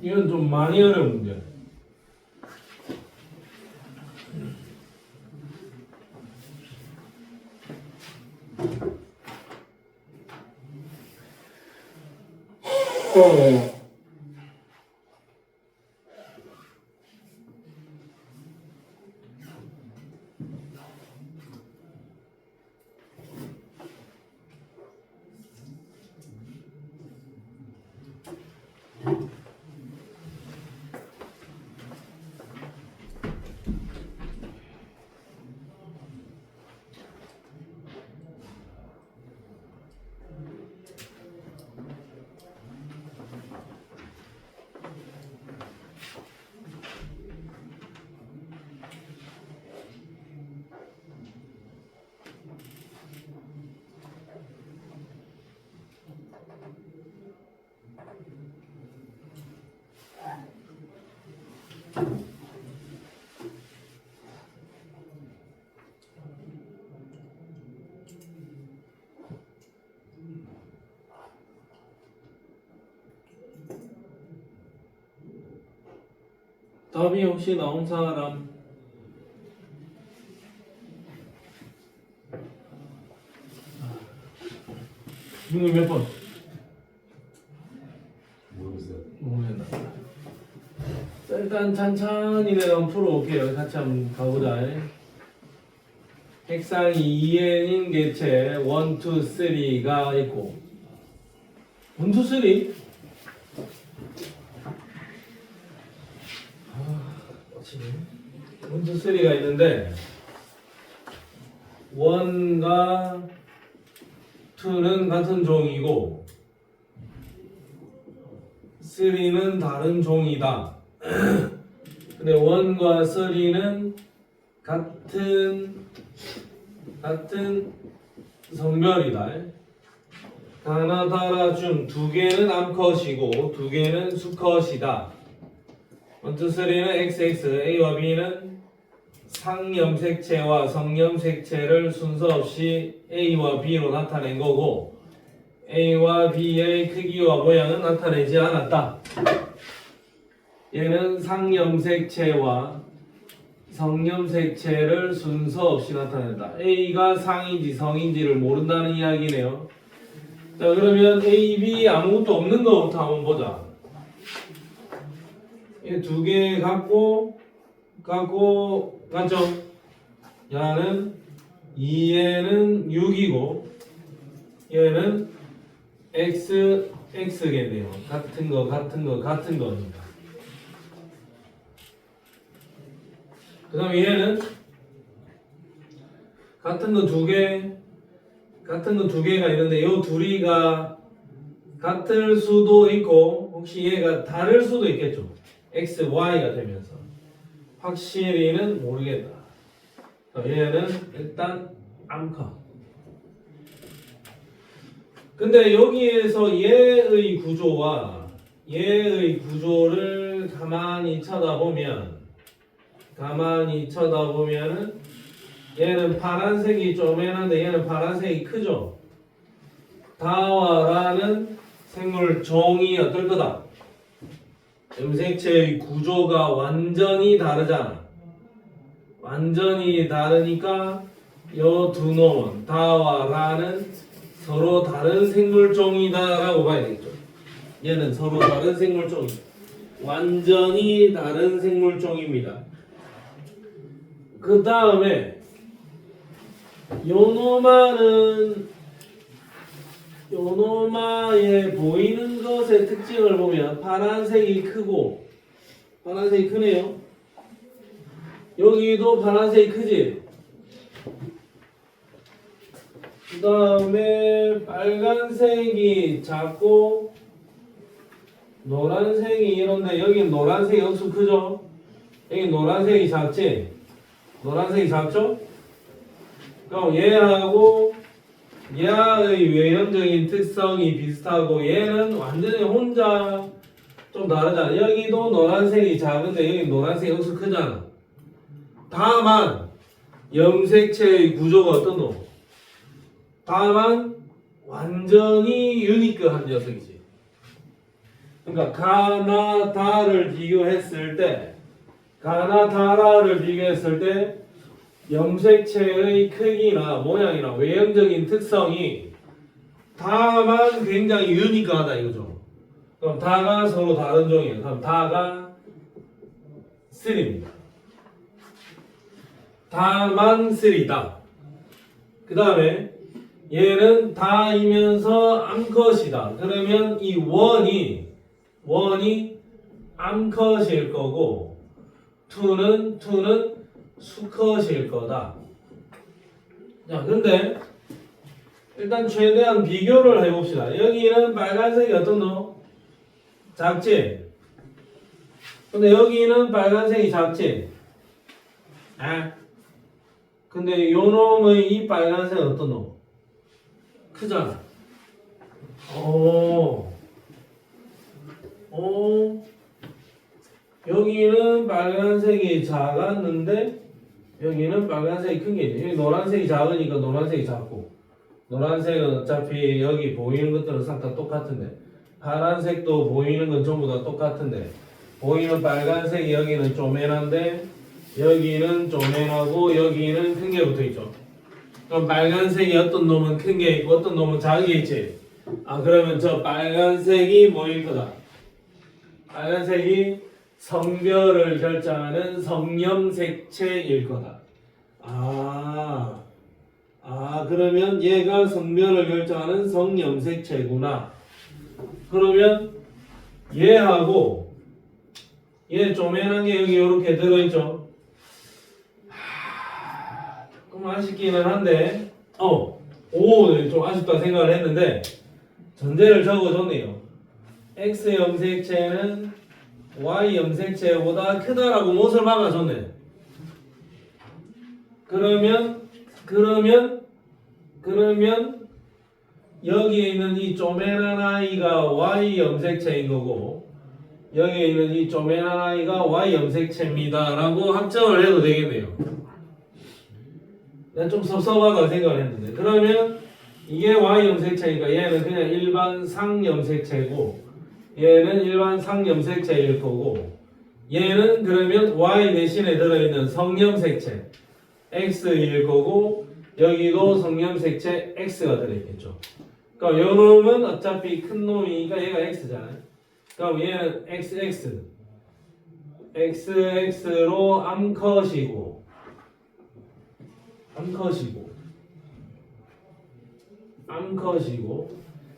이건 좀 많이 어려운 문제. 답이 혹시 나온 사람? 이거 몇 번? 모르겠어요. 모르겠나. 자, 일단 천천히 내가 한번 풀어볼게요. 같이 한번 가보자. 핵상이 2n인 개체 1, 2, 3가 있고 원투쓰리 원투쓰리가 있는데 1과 2는 같은 종이고 3는 다른 종이다. 근데 1과 3는 같은 성별이다. 가나다라 중 2개는 암컷이고 2개는 수컷이다. 1, 2, 3는 XX, A와 B는 상염색체와 성염색체를 순서 없이 A와 B로 나타낸 거고 A와 B의 크기와 모양은 나타내지 않았다. 얘는 상염색체와 성염색체를 순서 없이 나타낸다. A가 상인지 성인지를 모른다는 이야기네요. 자, 그러면 A, B 아무것도 없는 거부터 한번 보자. 얘 2개 같고 같죠? 얘는 2얘는 6이고 얘는 X겠네요. 같은 거니까. 그 다음에 얘는 같은 거 2개가 있는데 요 둘이가 같을 수도 있고 혹시 얘가 다를 수도 있겠죠. X, Y가 되면서 확실히는 모르겠다. 얘는 일단 암컷. 근데 여기에서 얘의 구조와 얘의 구조를 가만히 쳐다보면은 얘는 파란색이 쪼매는데 얘는 파란색이 크죠. 다와라는 생물종이 어떨 거다? 염색체의 구조가 완전히 다르잖아. 완전히 다르니까 요 두 놈은 다와 라는 서로 다른 생물종이다 라고 봐야 되겠죠. 얘는 서로 다른 생물종이다. 완전히 다른 생물종입니다. 그 다음에 요노마의 보이는 것의 특징을 보면 파란색이 크네요. 여기도 파란색이 크지. 그 다음에 빨간색이 작고 노란색이 이런데 여기 노란색이 엄청 크죠. 여기 노란색이 작지. 노란색이 작죠. 그럼 얘하고 얘의 외형적인 특성이 비슷하고 얘는 완전히 혼자 좀 다르잖아. 여기도 노란색이 작은데 여기 노란색이 엄청 크잖아. 다만 염색체의 구조가 어떤 놈? 다만 완전히 유니크한 녀석이지. 그러니까 가나다라를 비교했을 때 염색체의 크기나 모양이나 외형적인 특성이 다만 굉장히 유니크하다 이거죠. 그럼 다가 서로 다른 종이에요. 그럼 다가 3입니다. 다만 3다. 그 다음에 얘는 다이면서 암컷이다. 그러면 이 원이 암컷일 거고 2는 수컷일 거다. 자, 근데 일단 최대한 비교를 해봅시다. 여기는 빨간색이 어떤 놈? 작지? 근데 여기는 빨간색이 작지? 근데 요 놈의 이 빨간색은 어떤 놈? 크잖아. 여기는 빨간색이 작았는데 여기는 빨간색이 큰 게 있네. 여기 노란색이 작으니까 노란색이 작고 노란색은 어차피 여기 보이는 것들은 싹 다 똑같은데 파란색도 보이는 건 전부 다 똑같은데 보이는 빨간색이 여기는 쪼매난데 여기는 쪼매나고 여기는 큰 게 붙어있죠. 그럼 빨간색이 어떤 놈은 큰 게 있고 어떤 놈은 작은 게 있지. 그러면 저 빨간색이 뭐일 거다? 빨간색이 성별을 결정하는 성염색체일 거다. 그러면 얘가 성별을 결정하는 성염색체구나. 그러면 얘하고 얘 쪼매난 게 여기 이렇게 들어있죠. 조금 아쉽기는 한데 좀 아쉽다 생각을 했는데 전제를 적어줬네요. x 염색체는 y 염색체보다 크다라고 못을 박아줬네. 그러면 여기에 있는 이 쪼매난 아이가 y 염색체인 거고 여기에 있는 이 쪼매난 아이가 y 염색체입니다 라고 확정을 해도 되겠네요. 난 좀 섭섭하다 생각을 했는데 그러면 이게 y 염색체니까 얘는 그냥 일반 상 염색체고 얘는 일반 상 염색체일 거고 얘는 그러면 y 대신에 들어있는 성염색체 x일 거고 여기도 성염색체 x가 들어있겠죠. 그러니까 요 놈은 어차피 큰 놈이니까 얘가 x잖아요. 그럼 얘는 xx로 암컷이고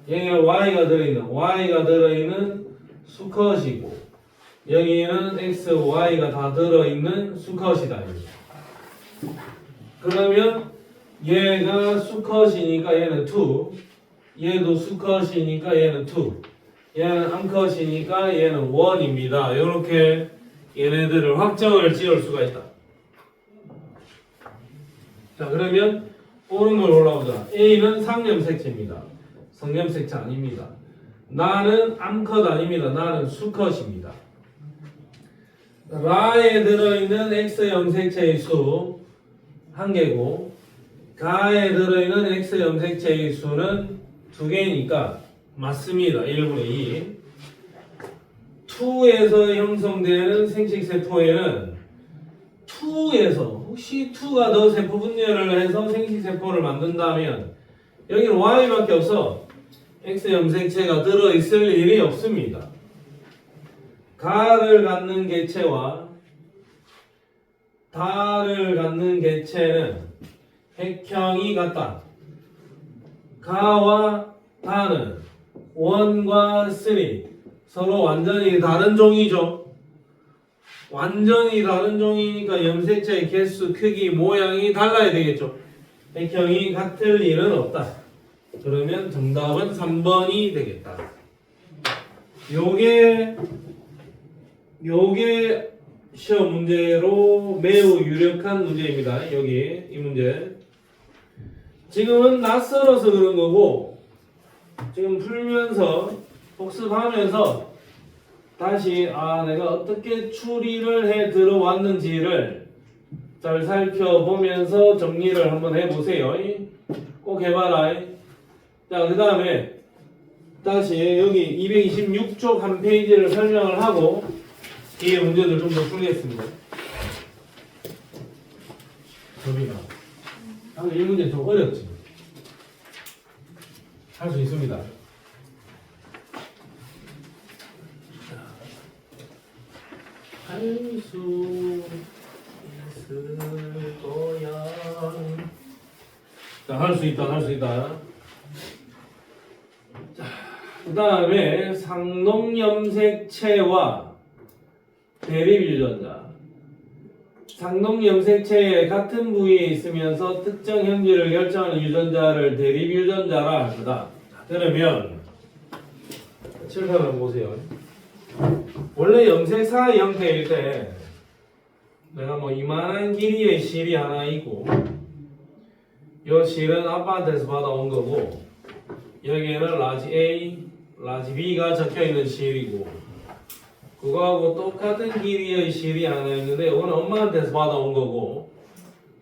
여기는 y가 들어있는 수컷이고 여기는 x, y가 다 들어있는 수컷이다. 그러면 얘가 수컷이니까 얘는 2 얘도 수컷이니까 얘는 2 얘는 암컷이니까 얘는 1입니다. 이렇게 얘네들을 확정을 지을 수가 있다. 자 그러면 옳은 걸 올라오자. A는 상염색체입니다. 성염색체 아닙니다. 나는 암컷 아닙니다. 나는 수컷입니다. 라에 들어있는 X 염색체의 수 1개고 가에 들어있는 X 염색체의 수는 2개니까 맞습니다. 1분의 2. 2에서 형성되는 생식세포에는 2에서 혹시 2가 더 세포 분열을 해서 생식세포를 만든다면 여기는 Y밖에 없어. X 염색체가 들어있을 일이 없습니다. 가를 갖는 개체와 다를 갖는 개체는 핵형이 같다. 가와 다는 1과 3 서로 완전히 다른 종이죠. 완전히 다른 종이니까 염색체의 개수, 크기, 모양이 달라야 되겠죠. 핵형이 같을 일은 없다. 그러면 정답은 3번이 되겠다. 요게 시험 문제로 매우 유력한 문제입니다. 여기 이 문제. 지금은 낯설어서 그런 거고 지금 풀면서 복습하면서 다시 내가 어떻게 추리를 해 들어왔는지를 잘 살펴보면서 정리를 한번 해보세요. 꼭 해봐라. 자, 그 다음에 다시 여기 226쪽 한 페이지를 설명을 하고 이 문제들 좀 더 풀겠습니다. 이 문제 좀 어렵지? 할 수 있습니다. 할 수 있을 거야. 자, 할 수 있다. 자, 그 다음에 상농염색체와 대립유전자. 상농염색체의 같은 부위에 있으면서 특정 형질을 결정하는 유전자를 대립유전자라 할 거다. 그러면 칠판을 한번 보세요. 원래 염색사 형태일 때 내가 뭐 이만한 길이의 실이 하나 있고 이 실은 아빠한테서 받아온 거고 여기에는 라지 A, 라지 B가 적혀있는 실이고 그거하고 똑같은 길이의 실이 하나 있는데 이거는 엄마한테서 받아온 거고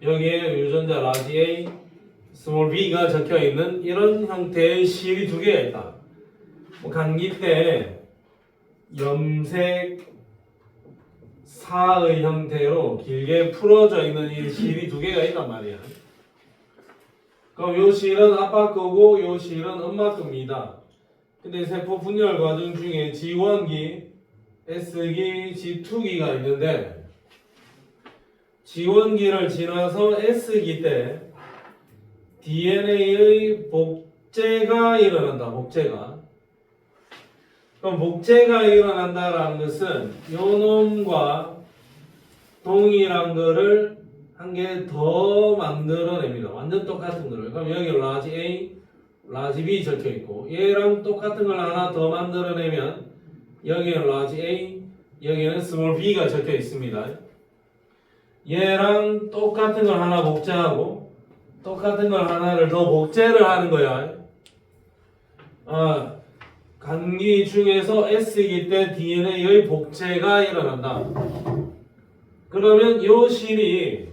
여기에 유전자 라지 A, 스몰 b가 적혀있는 이런 형태의 실이 두 개가 있다. 감기 때 염색사의 형태로 길게 풀어져 있는 이 실이 두 개가 있단 말이야. 그럼 요 실은 아빠 거고 요 실은 엄마 겁니다. 근데 세포 분열 과정 중에 G1기, S기, G2기가 있는데 G1기를 지나서 S기 때 DNA의 복제가 일어난다. 복제가. 그럼 복제가 일어난다라는 것은 요 놈과 동일한 거를 한 개 더 만들어냅니다. 완전 똑같은 거를. 그럼 여기 라지 A, 라지 B 적혀 있고 얘랑 똑같은 걸 하나 더 만들어내면 여기는 라지 A, 여기는 스몰 b가 적혀 있습니다. 얘랑 똑같은 걸 하나 복제하고 똑같은 걸 하나를 더 복제를 하는 거야. 간기 중에서 S이기 때 DNA의 복제가 일어난다. 그러면 요 실이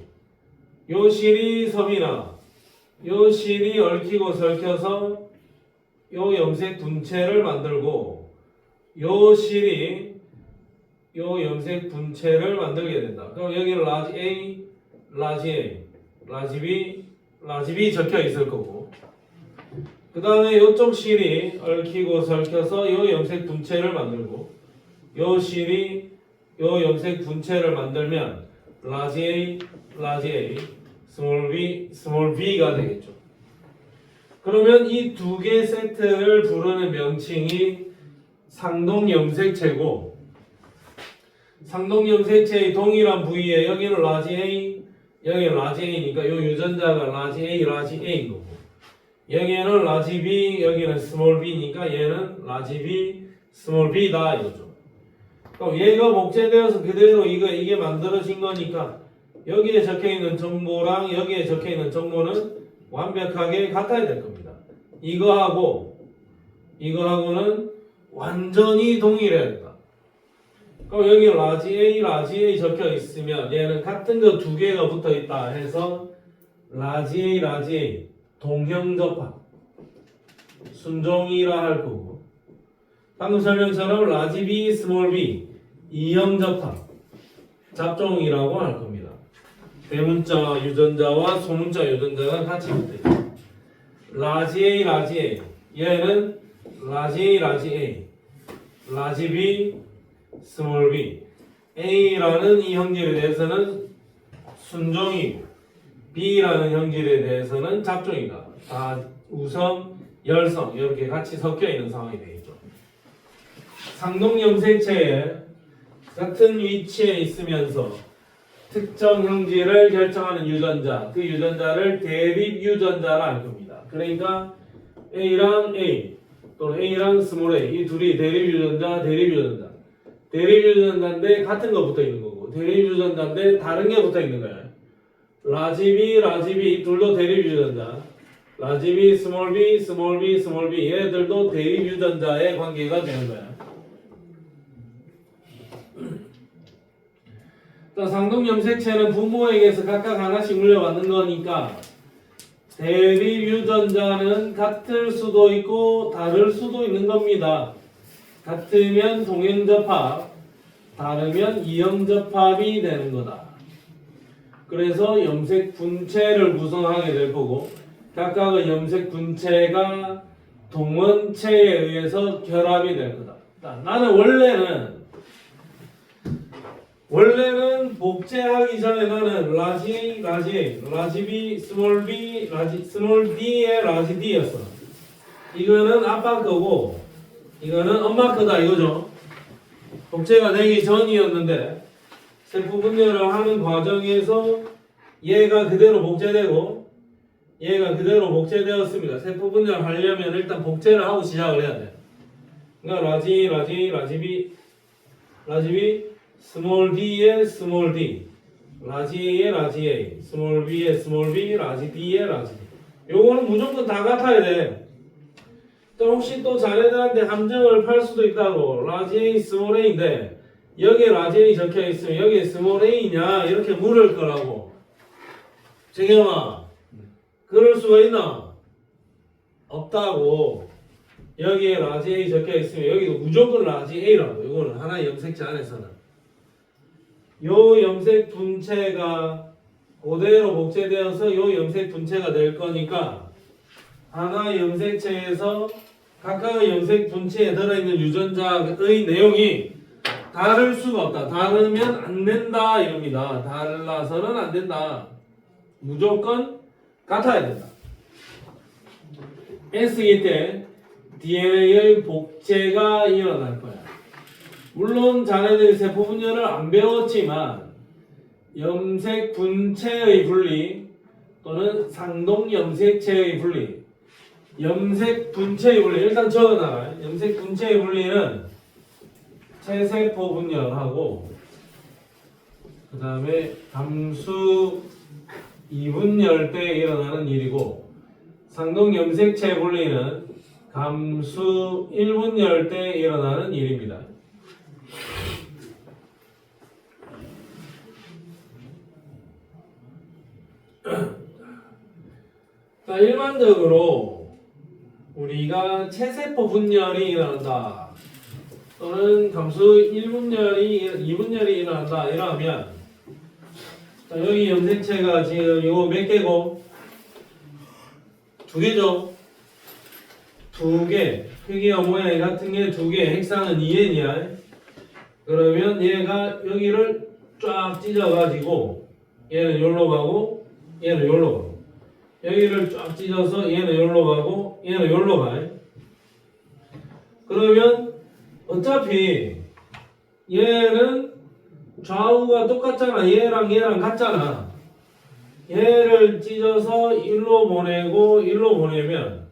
섭이나 요 실이 얽히고 설켜서 요 염색 분체를 만들고 요 실이 요 염색 분체를 만들게 된다. 그럼 여기는 라지 A, 라지 A, 라지 B, 라지 B 적혀 있을 거고 그 다음에 요쪽 실이 얽히고 설켜서 요 염색 분체를 만들고 요 실이 요 염색 분체를 만들면 라지 A, 라지 A, 스몰 b가 되겠죠. 그러면 이 두 개 세트를 부르는 명칭이 상동염색체고 상동염색체의 동일한 부위에 여기는 라지 A, 여기는 라지 A니까 요 유전자가 라지 A, 라지 A인 거고 여기에는 라지 B, 여기는 스몰 b니까 얘는 라지 B, 스몰 b다 이거죠. 그럼 얘가 복제되어서 그대로 이게 만들어진 거니까 여기에 적혀있는 정보랑 여기에 적혀있는 정보는 완벽하게 같아야 될 겁니다. 이거하고는 완전히 동일해야 된다. 그럼 여기 라지 A 적혀 있으면 얘는 같은 거 두 개가 붙어 있다 해서 라지 A 동형접합 순종이라 할 거고 방금 설명처럼 라지 B, 스몰 b 이형접합 잡종이라고 할 겁니다. 대문자 유전자와 소문자 유전자가 같이 붙어 있다. 라지 A 얘는 라지 A 라지 B, 스몰 b A라는 이 형질에 대해서는 순종이고 B라는 형질에 대해서는 잡종이다. 다 우성, 열성 이렇게 같이 섞여 있는 상황이 되겠죠. 상동염색체에 같은 위치에 있으면서 특정 형질을 결정하는 유전자, 그 유전자를 대립 유전자라 할 겁니다. 그러니까 A랑 A 또는 A랑 스몰 a 이 둘이 대립 유전자인데 같은 거 붙어 있는 거고 대립 유전자인데 다른 게 붙어 있는 거야. 라지 B 둘도 대립 유전자. 라지 B, 스몰 B 얘들도 대립 유전자의 관계가 되는 거야. 상동염색체는 부모에게서 각각 하나씩 물려받는 거니까 대립 유전자는 같을 수도 있고 다를 수도 있는 겁니다. 같으면 동형접합, 다르면 이형접합이 되는 거다. 그래서 염색 분체를 구성하게 될 거고 각각의 염색 분체가 동원체에 의해서 결합이 될 거다. 나는 원래는 복제하기 전에 나는 라지 B, 스몰 D의 라지 D였어. 이거는 아빠 거고 이거는 엄마 거다 이거죠. 복제가 되기 전이었는데 세포 분열을 하는 과정에서 얘가 그대로 복제되었습니다. 세포 분열을 하려면 일단 복제를 하고 시작을 해야 돼. 그러니까 라지 B 스몰 D의 스몰 D, 라지 A의 라지 A, 스몰 B의 스몰 B, 라지 D의 라지 D. 요거는 무조건 다 같아야 돼. 또 혹시 또 자네들한테 함정을 팔 수도 있다고 라지 A, 스몰 A인데 여기에 라지 A 적혀 있으면 여기에 스몰 A냐 이렇게 물을 거라고. 재경아, 그럴 수가 있나? 없다고. 여기에 라지 A 적혀 있으면 여기도 무조건 라지 A라고. 이거는 하나의 염색체 안에서는. 요 염색 분체가 그대로 복제되어서 요 염색 분체가 될 거니까 하나의 염색체에서 각각의 염색 분체에 들어있는 유전자의 내용이 다를 수가 없다. 다르면 안 된다 이럽니다. 달라서는 안 된다. 무조건 같아야 된다. S일 때 DNA의 복제가 일어날 거야. 물론 자네들이 세포 분열을 안 배웠지만 염색 분체의 분리 또는 상동 염색체의 분리, 염색 분체의 분리 일단 적어놔라. 염색 분체의 분리는 체세포 분열하고 그 다음에 감수 2분열 때 일어나는 일이고, 상동 염색체 분리는 감수 1분열 때 일어나는 일입니다. 자, 일반적으로 우리가 체세포 분열이 일어난다 또는 감수 2분열이 일어난다 이러면, 자, 여기 염색체가 지금 이거 몇 개고? 2개죠? 2개. 크기와 모양이 같은 게 2개. 핵상은 2n이야. 그러면 얘가 여기를 쫙 찢어가지고 얘는 여기로 가고 얘는 여기로 가고, 여기를 쫙 찢어서 얘는 여기로 가고 얘는 여기로 가. 그러면 어차피 얘는 좌우가 똑같잖아. 얘랑 같잖아. 얘를 찢어서 일로 보내고 일로 보내면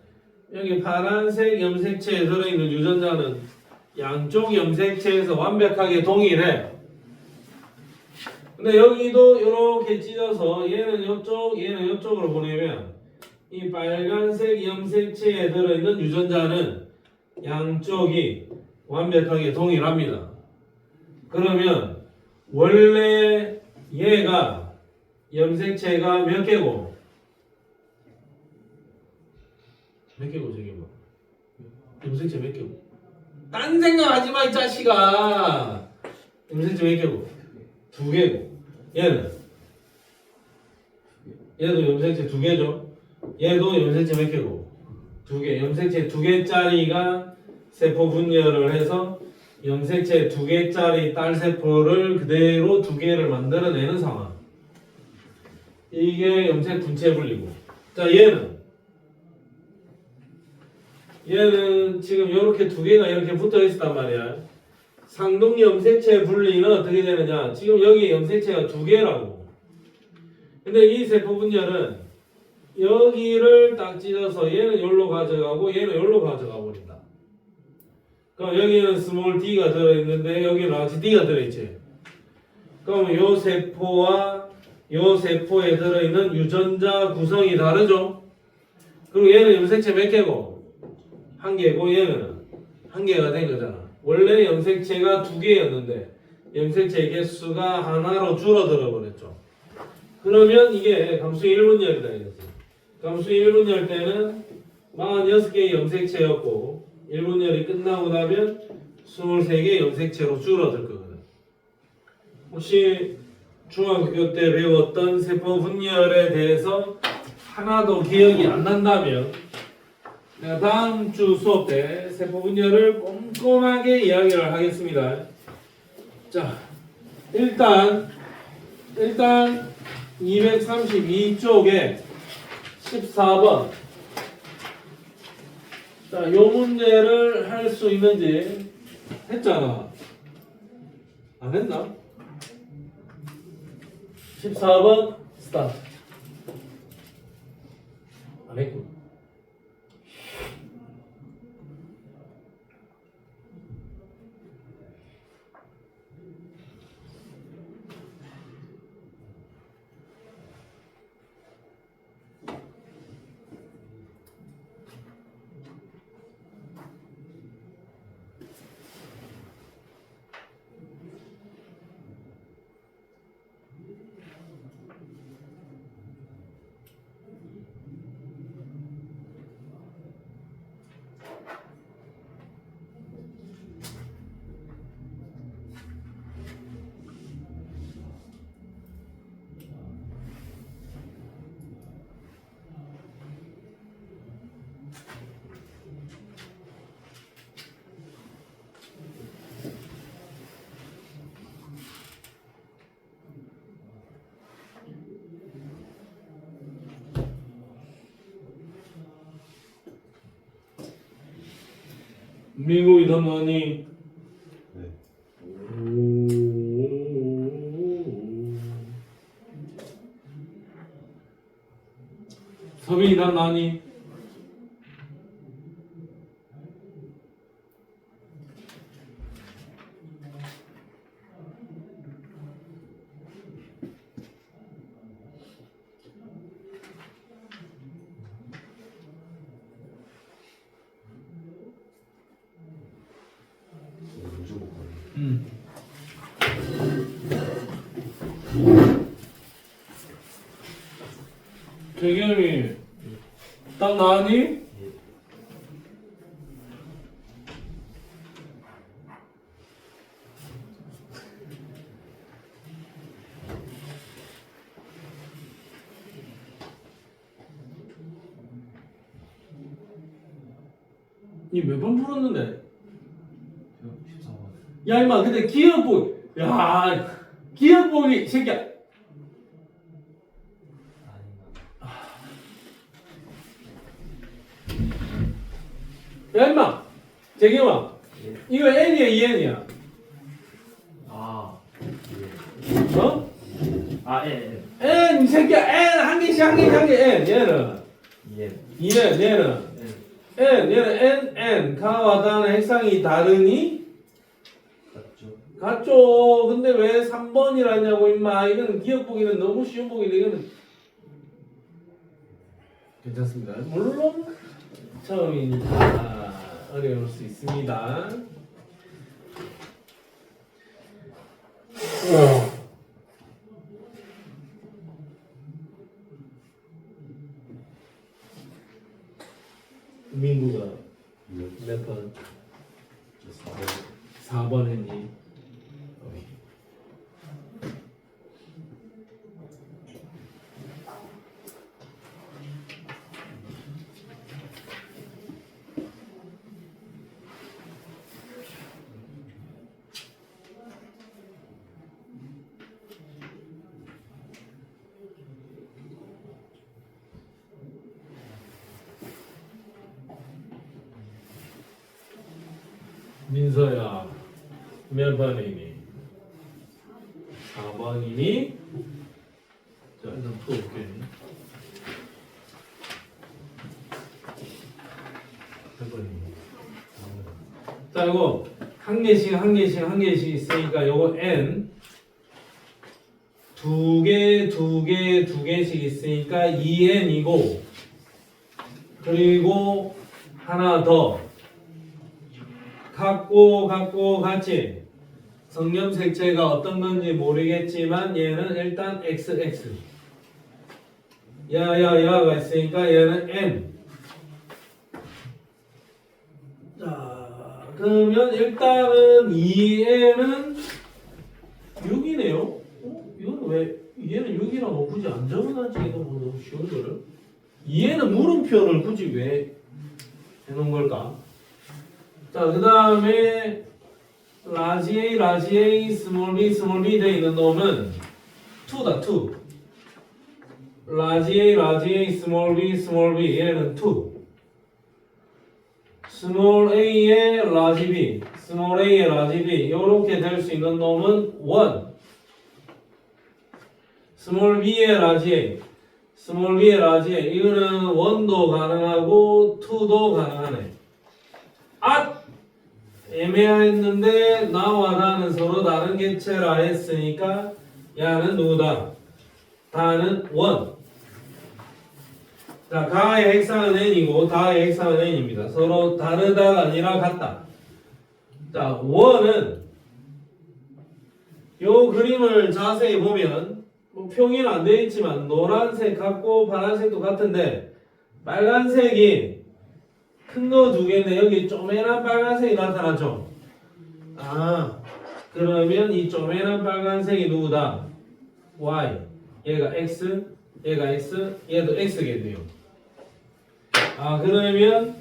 여기 파란색 염색체에 들어있는 유전자는 양쪽 염색체에서 완벽하게 동일해. 근데 여기도 이렇게 찢어서 얘는 이쪽, 얘는 이쪽으로 보내면 이 빨간색 염색체에 들어있는 유전자는 양쪽이 완벽하게 동일합니다. 그러면 원래 얘가 염색체가 몇 개고? 몇 개고 저기 뭐? 염색체 몇 개고? 딴 생각하지 마 이 자식아. 염색체 몇 개고? 2개고. 얘는? 얘도 염색체 2개죠? 얘도 염색체 몇 개고? 2개. 염색체 2개짜리가 세포 분열을 해서 염색체 2개짜리 딸세포를 그대로 2개를 만들어내는 상황. 이게 염색 분체 분리고. 자, 얘는 지금 이렇게 2개가 이렇게 붙어 있었단 말이야. 상동 염색체 분리는 어떻게 되느냐? 지금 여기 염색체가 2개라고. 근데 이 세포 분열은 여기를 딱 찢어서 얘는 여기로 가져가고 얘는 여기로 가져가 버린다. 그럼 여기는 스몰 d가 들어있는데 여기는 라지 d가 들어있지. 그럼 요 세포와 요 세포에 들어있는 유전자 구성이 다르죠. 그리고 얘는 염색체 몇 개고? 1개고 얘는 1개가 된 거잖아. 원래 염색체가 2개였는데 염색체 개수가 하나로 줄어들어 버렸죠. 그러면 이게 감수 1분열이다 이거지. 감수 1분열 때는 46개의 염색체였고 1분열이 끝나고 나면 23개의 염색체로 줄어들 거거든. 혹시 중학교 때 배웠던 세포 분열에 대해서 하나도 기억이 안 난다면 내가 다음 주 수업 때 세포 분열을 꼼꼼하게 이야기를 하겠습니다. 자, 일단 232쪽에 14번. 자, 요 문제를 할 수 있는지 했잖아. 안 했나? 14번 스타트. 안 했군. 미국이 더 많이. 네. 서민이 더 많이. 문제 못 가네. 재겸이 딱 나니? 니 몇 번 풀었는데? 14번. 야 임마 근데 기억복 야 기억복이 새끼야 야 임마 재경아 이거 N이야 EN이야 아. 어? 아, 예. N 이 새끼야 N 한 개씩 한 개씩 한 개 N 얘는 예. 얘는 얘는 N 가와 다는 핵상이 다르니? 맞죠? 같죠 근데 왜 3번이라냐고 임마 이거는 기억보기는 너무 쉬운 보기인데 이거는 괜찮습니다 물론 처음이니까 어려울 수 있습니다 민구가 몇 번? 저 4번. 4번 했니? 민서야 몇 번이니? 4번이니? 자 일단 풀어볼게 몇 번이니? 자 이거 한 개씩 한 개씩 한 개씩 있으니까 요거 N 두 개씩 있으니까 2N이고 그리고 하나 더 같고 같이 성염색체가 어떤 건지 모르겠지만 얘는 일단 XX 야가 있으니까 얘는 N 자 그러면 일단은 2N은 6이네요 이거는 왜 얘는 6이라고 굳이 안 적어놨지 이거 뭐 너무 쉬운 거를 2N은 물음표를 굳이 왜 해놓은 걸까 자, 그 다음에 라지 A, 스몰 b 돼 있는 놈은 2다, 2. 라지 A, 스몰 b 얘는 2. 스몰 a에 라지 b, 스몰 a에 라지 b 요렇게 될 수 있는 놈은 1. 스몰 b에 라지 a, 스몰 b에 라지 a 이거는 1도 가능하고 2도 가능하네. 애매했는데 나와 나는 서로 다른 객체라 했으니까 야는 누구다? 다는 1. 자, 가의 핵상은 n이고 다의 핵상은 n입니다. 서로 다르다가 아니라 같다. 자, 1은 요 그림을 자세히 보면 뭐 평이는 안 되어 있지만 노란색 같고 파란색도 같은데 빨간색이 큰 거 두 개인데 여기 쪼매난 빨간색이 나타나죠. 아 그러면 이 쪼매난 빨간색이 누구다? Y 얘가 X 얘가 X 얘도 X겠네요. 아 그러면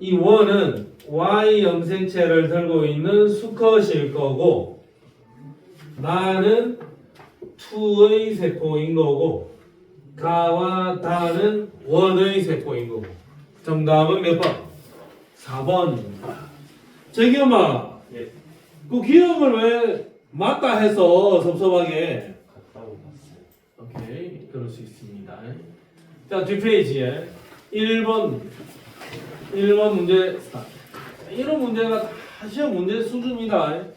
이 원은 Y 염색체를 들고 있는 수컷일 거고 나는 2의 세포인 거고 가와 다는 원의 세포인 거고 정답은 몇 번? 4번입니다. 재겸아, 예. 그 기억을 왜 맞다 해서 섭섭하게? 갔다고 봤어요. 오케이, 그럴 수 있습니다. 자, 뒷페이지에 1번 문제 스타트. 이런 문제가 다 시험 문제 수준이다.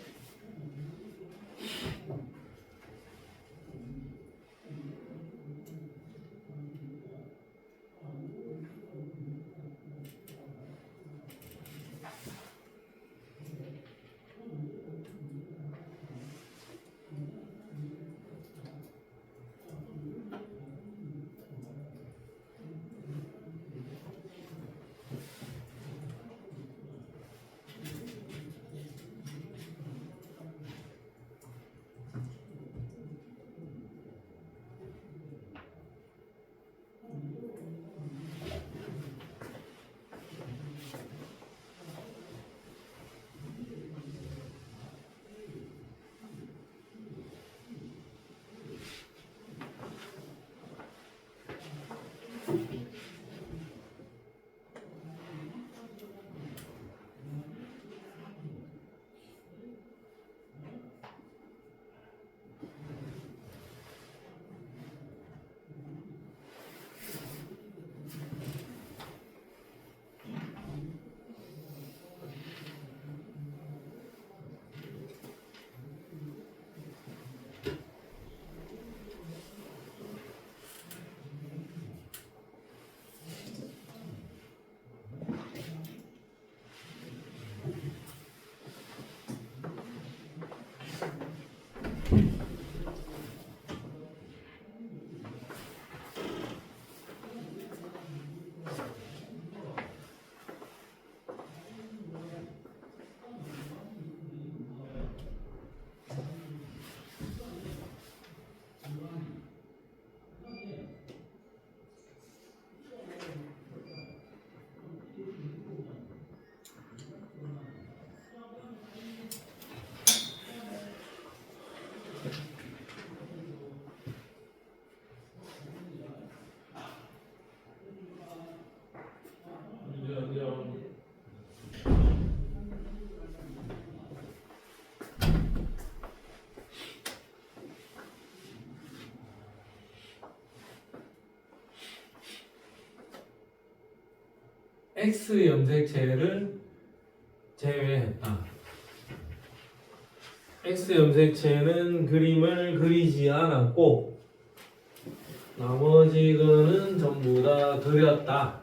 X 염색체를 제외했다. X 염색체는 그림을 그리지 않았고 나머지 거는 전부 다 그렸다.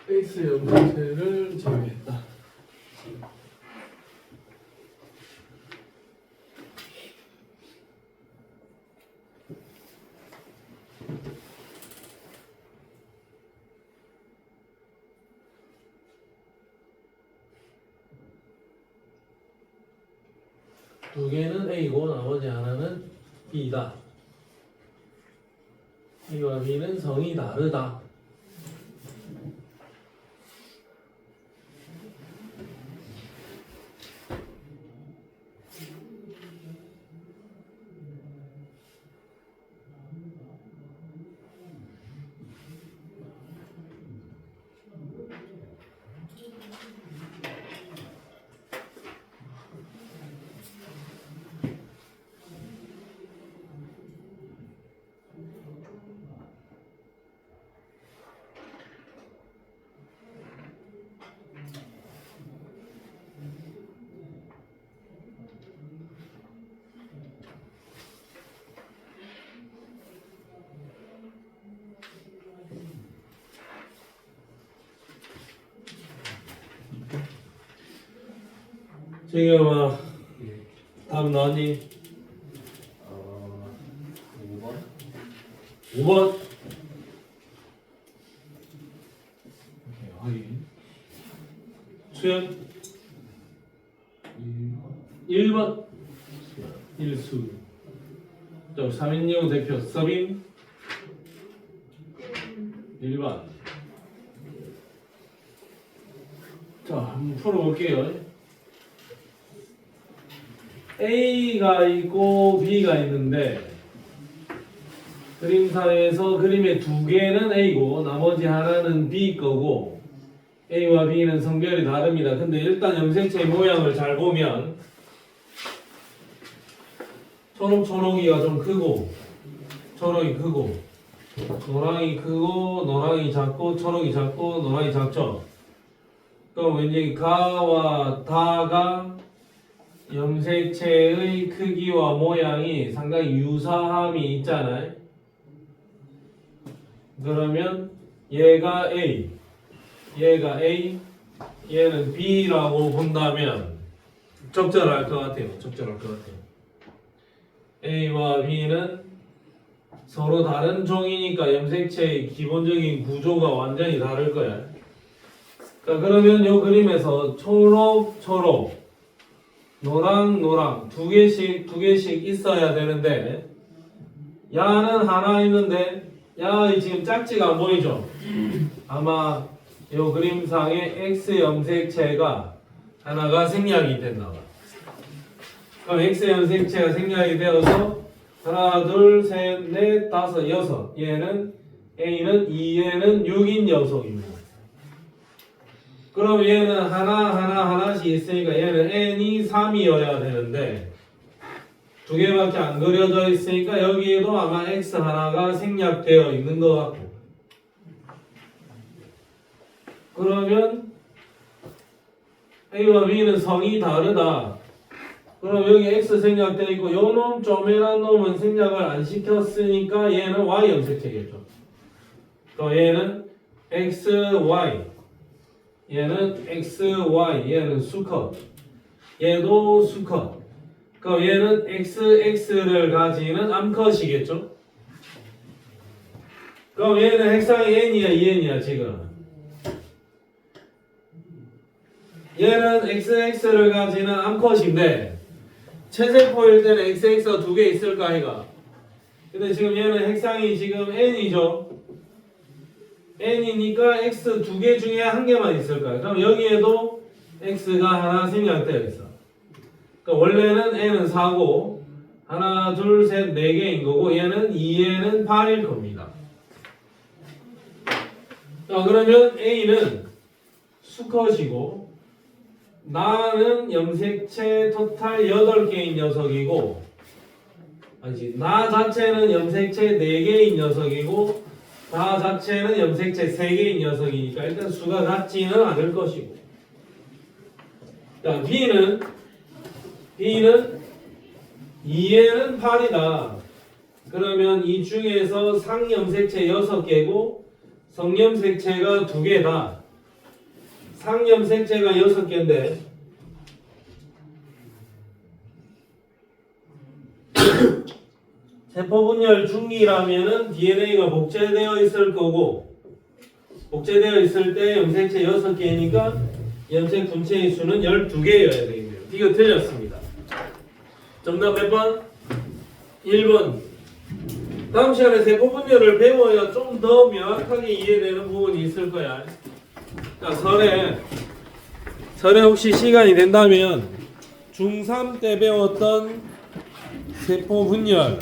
X 염색체를 제외했다. 두 개는 A고 나머지 하나는 B다. A와 B는 성이 다르다. 지금 예. 답 나왔니? 5번. 5번. 오케이, 확인. 수연 1번. 일수. 자, 3인용 대표 서빈 1번. 자, 한번 풀어볼게요. A가 있고 B가 있는데 그림상에서 그림의 두 개는 A고 나머지 하나는 B 거고 A와 B는 성별이 다릅니다. 근데 일단 염색체 모양을 잘 보면 초록초록이가 좀 크고 초록이 크고 노랑이 크고 노랑이 작고 초록이 작고 노랑이 작죠. 그럼 왠지 가와 다가 염색체의 크기와 모양이 상당히 유사함이 있잖아요. 그러면 얘가 A, 얘가 A, 얘는 B라고 본다면 적절할 것 같아요. 적절할 것 같아요. A와 B는 서로 다른 종이니까 염색체의 기본적인 구조가 완전히 다를 거야. 그러니까 그러면 이 그림에서 초록, 초록, 노랑, 노랑 두 개씩 있어야 되는데 야는 하나 있는데 야 지금 짝지가 안 보이죠? 아마 이 그림상에 X 염색체가 하나가 생략이 됐나 봐. 그럼 X 염색체가 생략이 되어서 하나, 둘, 셋, 넷, 다섯, 여섯. 얘는 A는 2얘는 6인 녀석입니다. 그럼 얘는 하나씩 있으니까 얘는 N이 3이어야 되는데 두 개밖에 안 그려져 있으니까 여기에도 아마 X 하나가 생략되어 있는 것 같고 그러면 A와 B는 성이 다르다. 그럼 여기 X 생략되어 있고 요 놈 쪼매난 놈은 생략을 안 시켰으니까 얘는 Y 염색체겠죠. 그럼 얘는 XY 얘는 XY 얘는 수컷 얘도 수컷 그럼 얘는 XX를 가지는 암컷이겠죠. 그럼 얘는 핵상이 N이야 2N이야 지금 얘는 XX를 가지는 암컷인데 체세포일 때는 XX가 두 개 있을까 아이가? 근데 지금 얘는 핵상이 지금 N이죠. N이니까 X 두 개 중에 한 개만 있을까요? 그럼 여기에도 X가 하나 생략되어 있어. 그러니까 원래는 N은 4고 하나, 둘, 셋, 4개인 거고 얘는 2에는 8일 겁니다. 자, 그러면 A는 수컷이고 나는 염색체 토탈 8개인 녀석이고 아니지 나 자체는 염색체 4개인 녀석이고 나 자체는 염색체 3개인 녀석이니까 일단 수가 같지는 않을 것이고 자 B는 2에는 8이다. 그러면 이 중에서 상염색체 6개고 성염색체가 2개다. 상염색체가 6개인데 세포분열 중기라면은 DNA가 복제되어 있을 거고 복제되어 있을 때 염색체 6개니까 염색 분체의 수는 12개여야 되겠네요. 이거 틀렸습니다. 정답 몇 번? 1번. 다음 시간에 세포분열을 배워야 좀 더 명확하게 이해되는 부분이 있을 거야. 자, 설에 혹시 시간이 된다면 중3 때 배웠던 세포분열